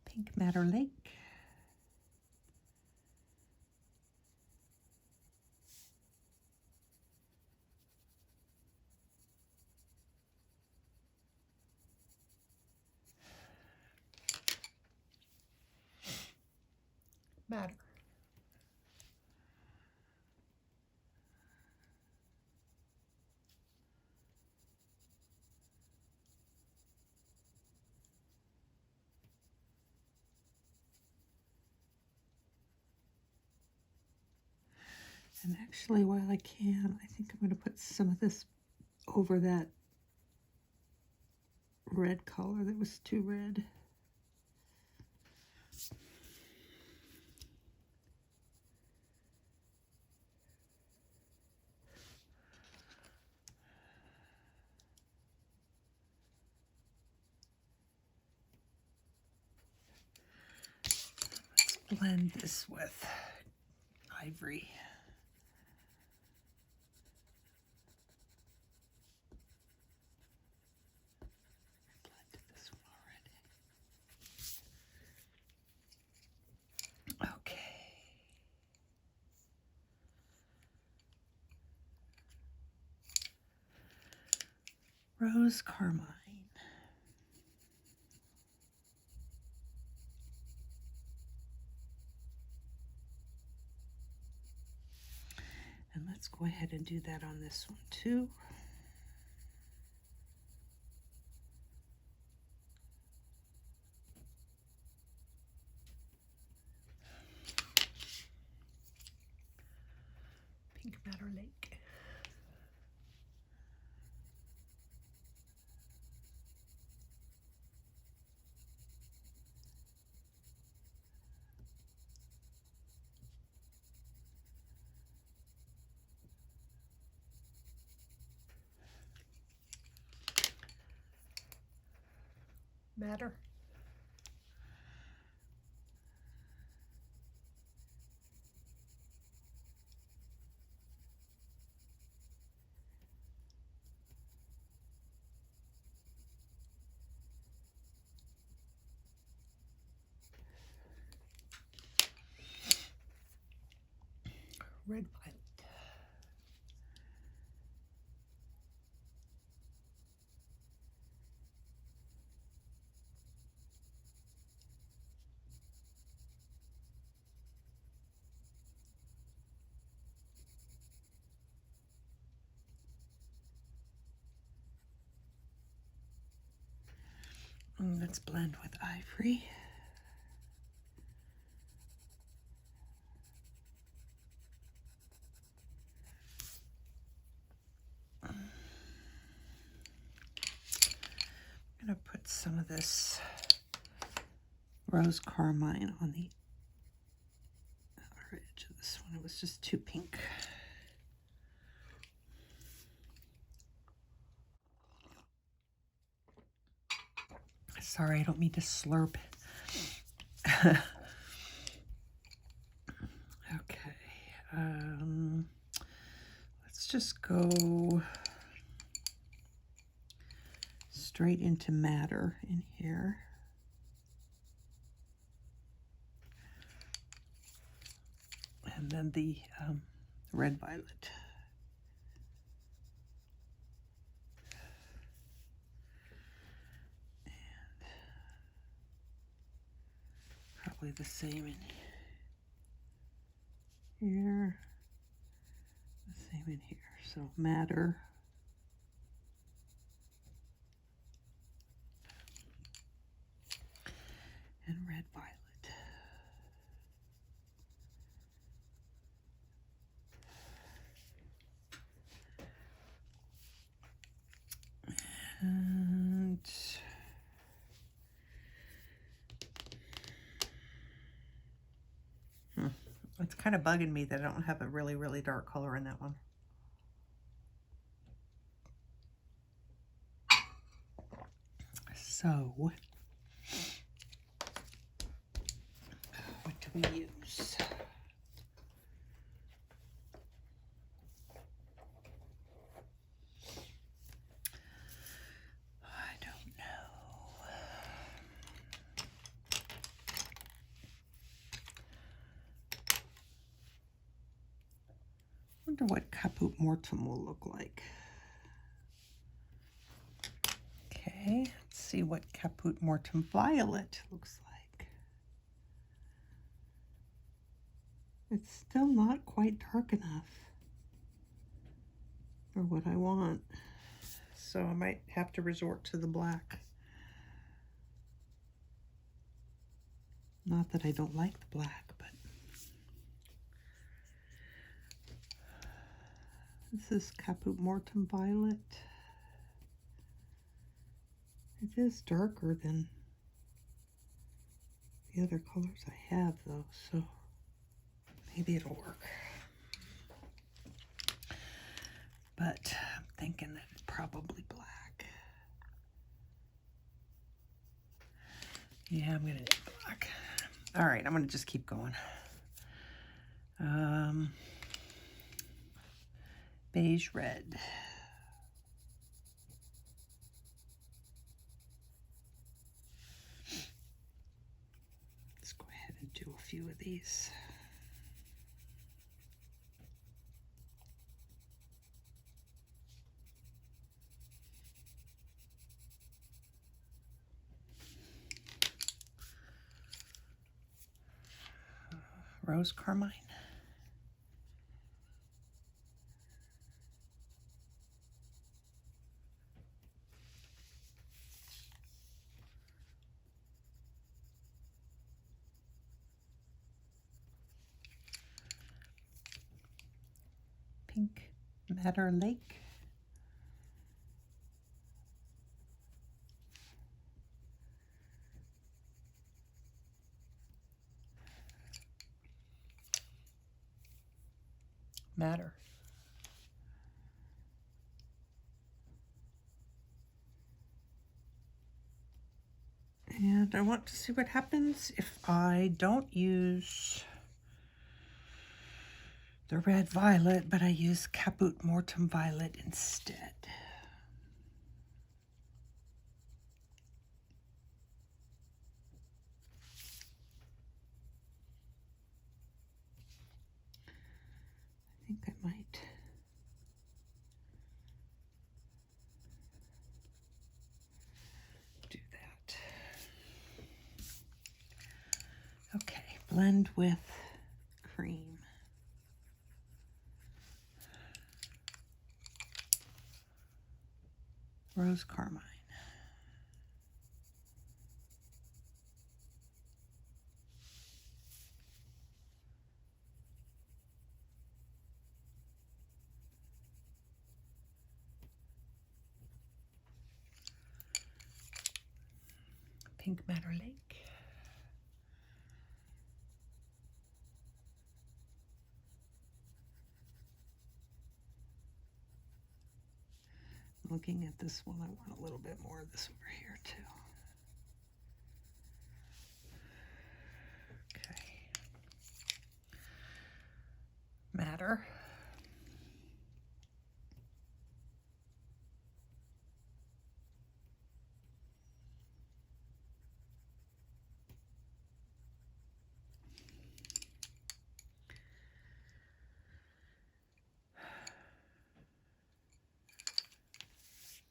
Pink Madder Lake. Madder. And actually, while I can, I think I'm going to put some of this over that red color that was too red. Let's blend this with Ivory. Blended this one already. Okay. Rose Carmine. And let's go ahead and do that on this one too. Pink Madder Lake. Madder. red violet. And let's blend with Ivory. I'm going to put some of this Rose Carmine on the outer edge of this one. It was just too pink. Sorry, I don't mean to slurp. Okay, let's just go straight into Matter in here. And then the red violet. Probably the same in here, the same in here. So Matter, and red violet. And it's kind of bugging me that I don't have a really, really dark color in that one. So, what do we use? I don't know. Wonder what Caput Mortem will look like. Okay, let's see what Caput Mortem Violet looks like. It's still not quite dark enough for what I want, so I might have to resort to the black. Not that I don't like the black, but this is Caput Mortem Violet. It is darker than the other colors I have, though, so maybe it'll work. But I'm thinking that it's probably black. Yeah, I'm gonna do black. All right, I'm gonna just keep going. Beige Red. Let's go ahead and do a few of these. Rose Carmine. Pink Matter Lake. Matter. And I want to see what happens if I don't use the red violet, but I use Caput Mortem Violet instead. think I might do that. Okay, blend with cream. Rose Carmine. Pink Madder Lake. Looking at this one, I want a little bit more of this over here too. Okay. Madder.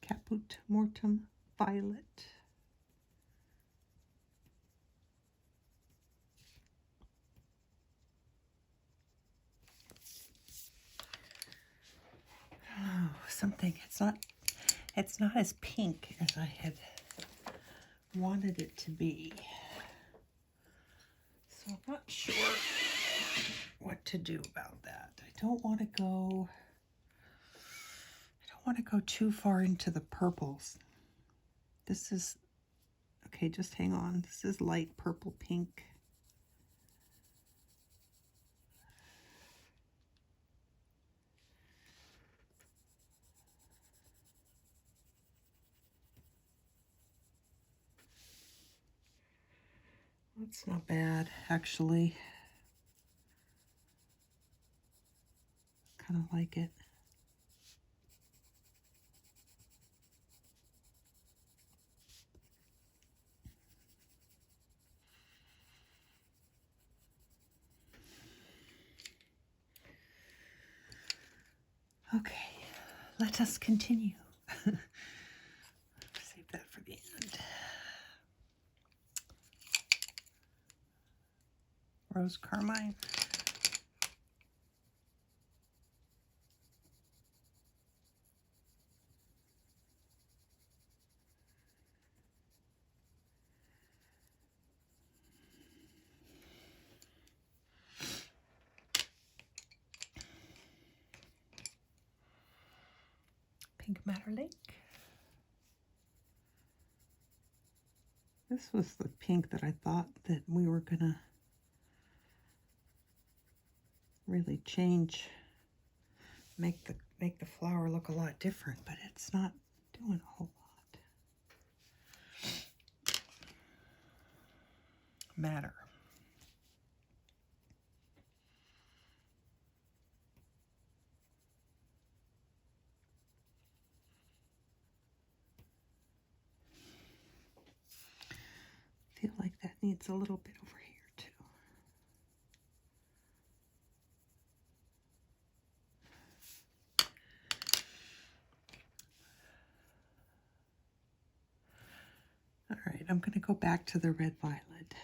Caput, Mortem, Violet. Oh, something. It's not as pink as I had wanted it to be. So I'm not sure what to do about that. I don't want to go too far into the purples. This is, okay, just hang on. This is light purple pink. That's not bad, actually. Kind of like it. Okay, let us continue. Save that for the end. Rose Carmine. Pink Madder Lake. This was the pink that I thought that we were gonna really change, make the flower look a lot different, but it's not doing a whole lot. Madder. Feel like that needs a little bit over here too. All right, I'm going to go back to the red violet.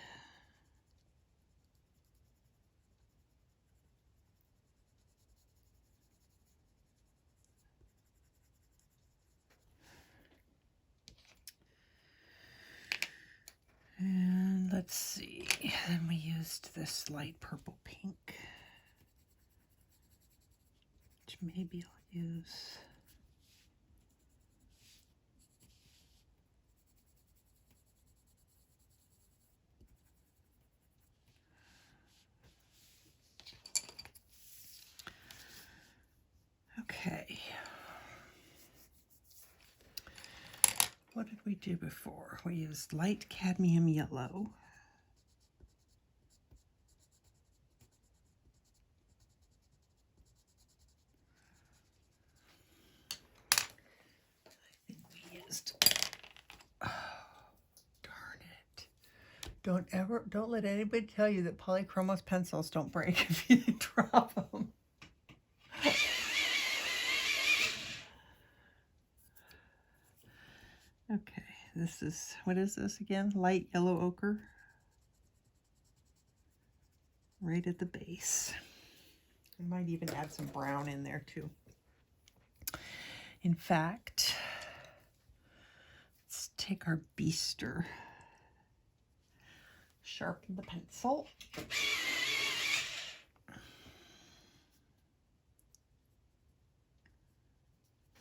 And let's see, then we used this light purple pink, which maybe I'll use. Okay. What did we do before? We used light cadmium yellow. I think we used, oh, darn it. Don't let anybody tell you that Polychromos pencils don't break if you drop them. is, what is this again? Light yellow ochre. Right at the base. I might even add some brown in there too. In fact, let's take our Bistre, sharpen the pencil.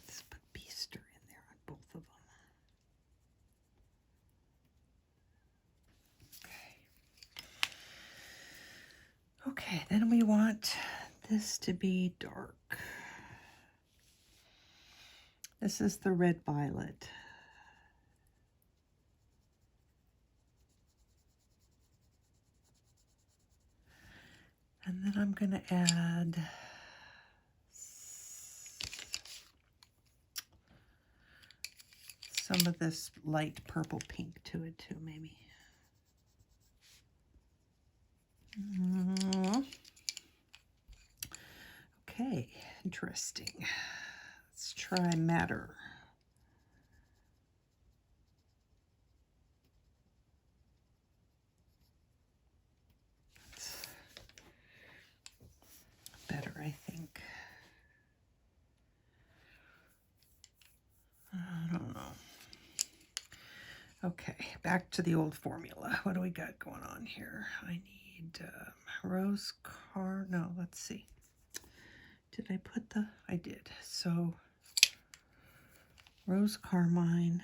Let's put Bistre in there on both of them. Okay, then we want this to be dark. This is the red violet. And then I'm going to add some of this light purple pink to it too, maybe. Okay, interesting. Let's try madder. Better, I think. I don't know. Okay, back to the old formula. What do we got going on here? I need Rose Carmine. No, let's see. Did I put the? I did. So Rose Carmine.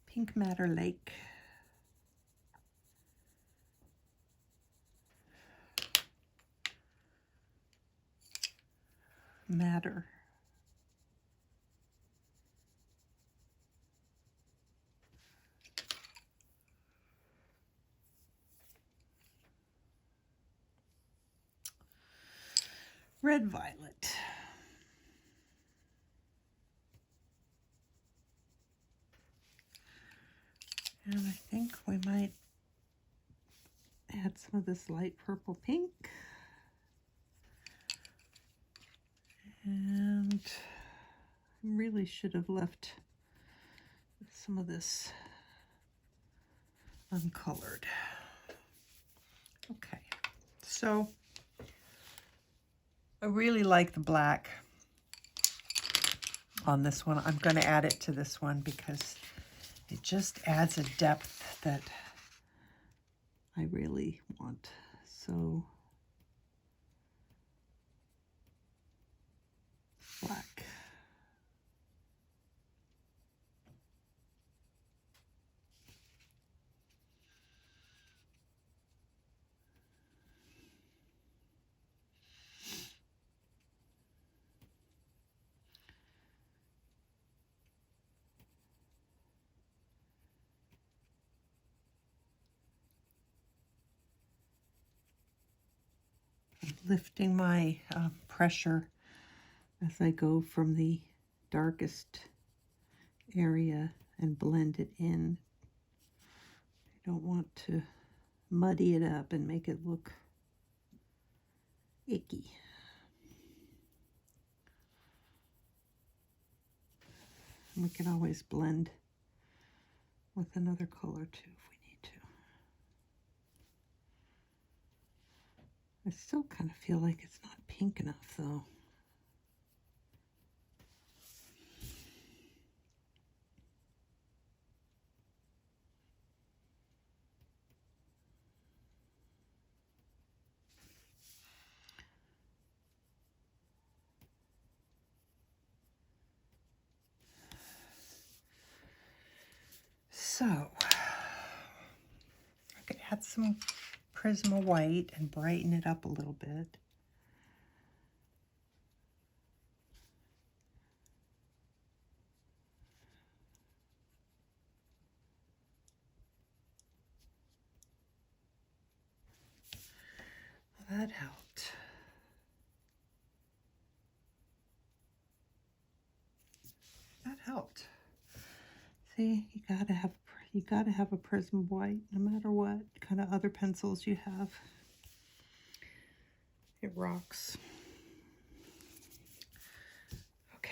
Pink Madder Lake. Madder. Red violet. And I think we might add some of this light purple pink. And I really should have left some of this uncolored. Okay, so I really like the black on this one. I'm going to add it to this one because it just adds a depth that I really want. So black. Lifting my pressure as I go from the darkest area and blend it in. I don't want to muddy it up and make it look icky. We can always blend with another color too if we need to. I still kind of feel like it's not pink enough though. So, I could add some Prisma White and brighten it up a little bit. Well, that helped. That helped. See, you gotta have a Prisma White no matter what kind of other pencils you have. It rocks. Okay.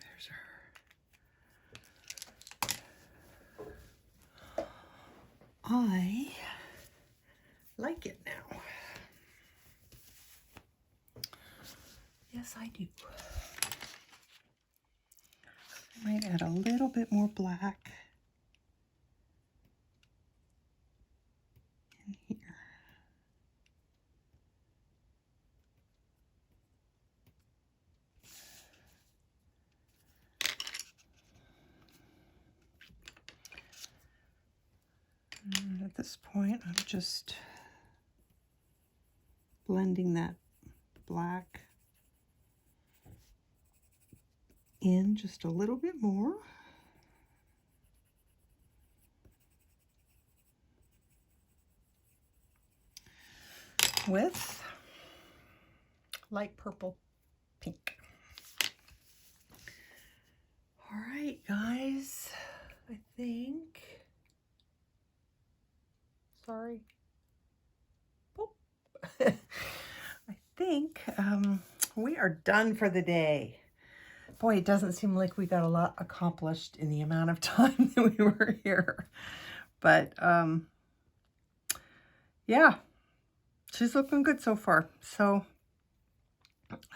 There's her. I like it now. Yes, I do. Might add a little bit more black in here. And at this point, I'm just blending that black in just a little bit more. With light purple pink. All right, guys, I think, sorry. Boop. I think we are done for the day. Boy, it doesn't seem like we got a lot accomplished in the amount of time that we were here. But yeah, she's looking good so far. So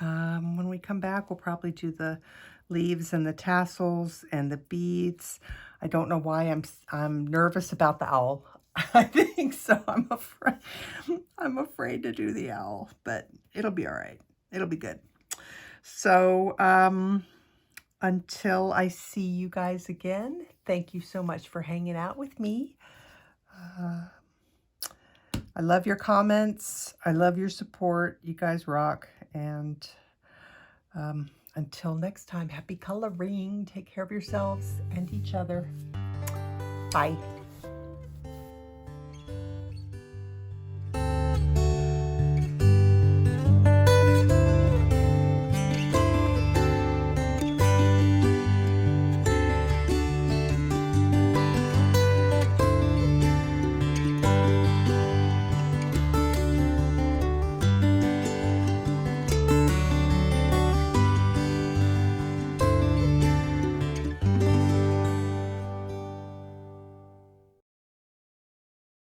when we come back, we'll probably do the leaves and the tassels and the beads. I don't know why I'm nervous about the owl. I think so. I'm afraid to do the owl, but it'll be all right. It'll be good. So until I see you guys again, thank you so much for hanging out with me. I love your comments. I love your support. You guys rock. And until next time, happy coloring. Take care of yourselves and each other. Bye.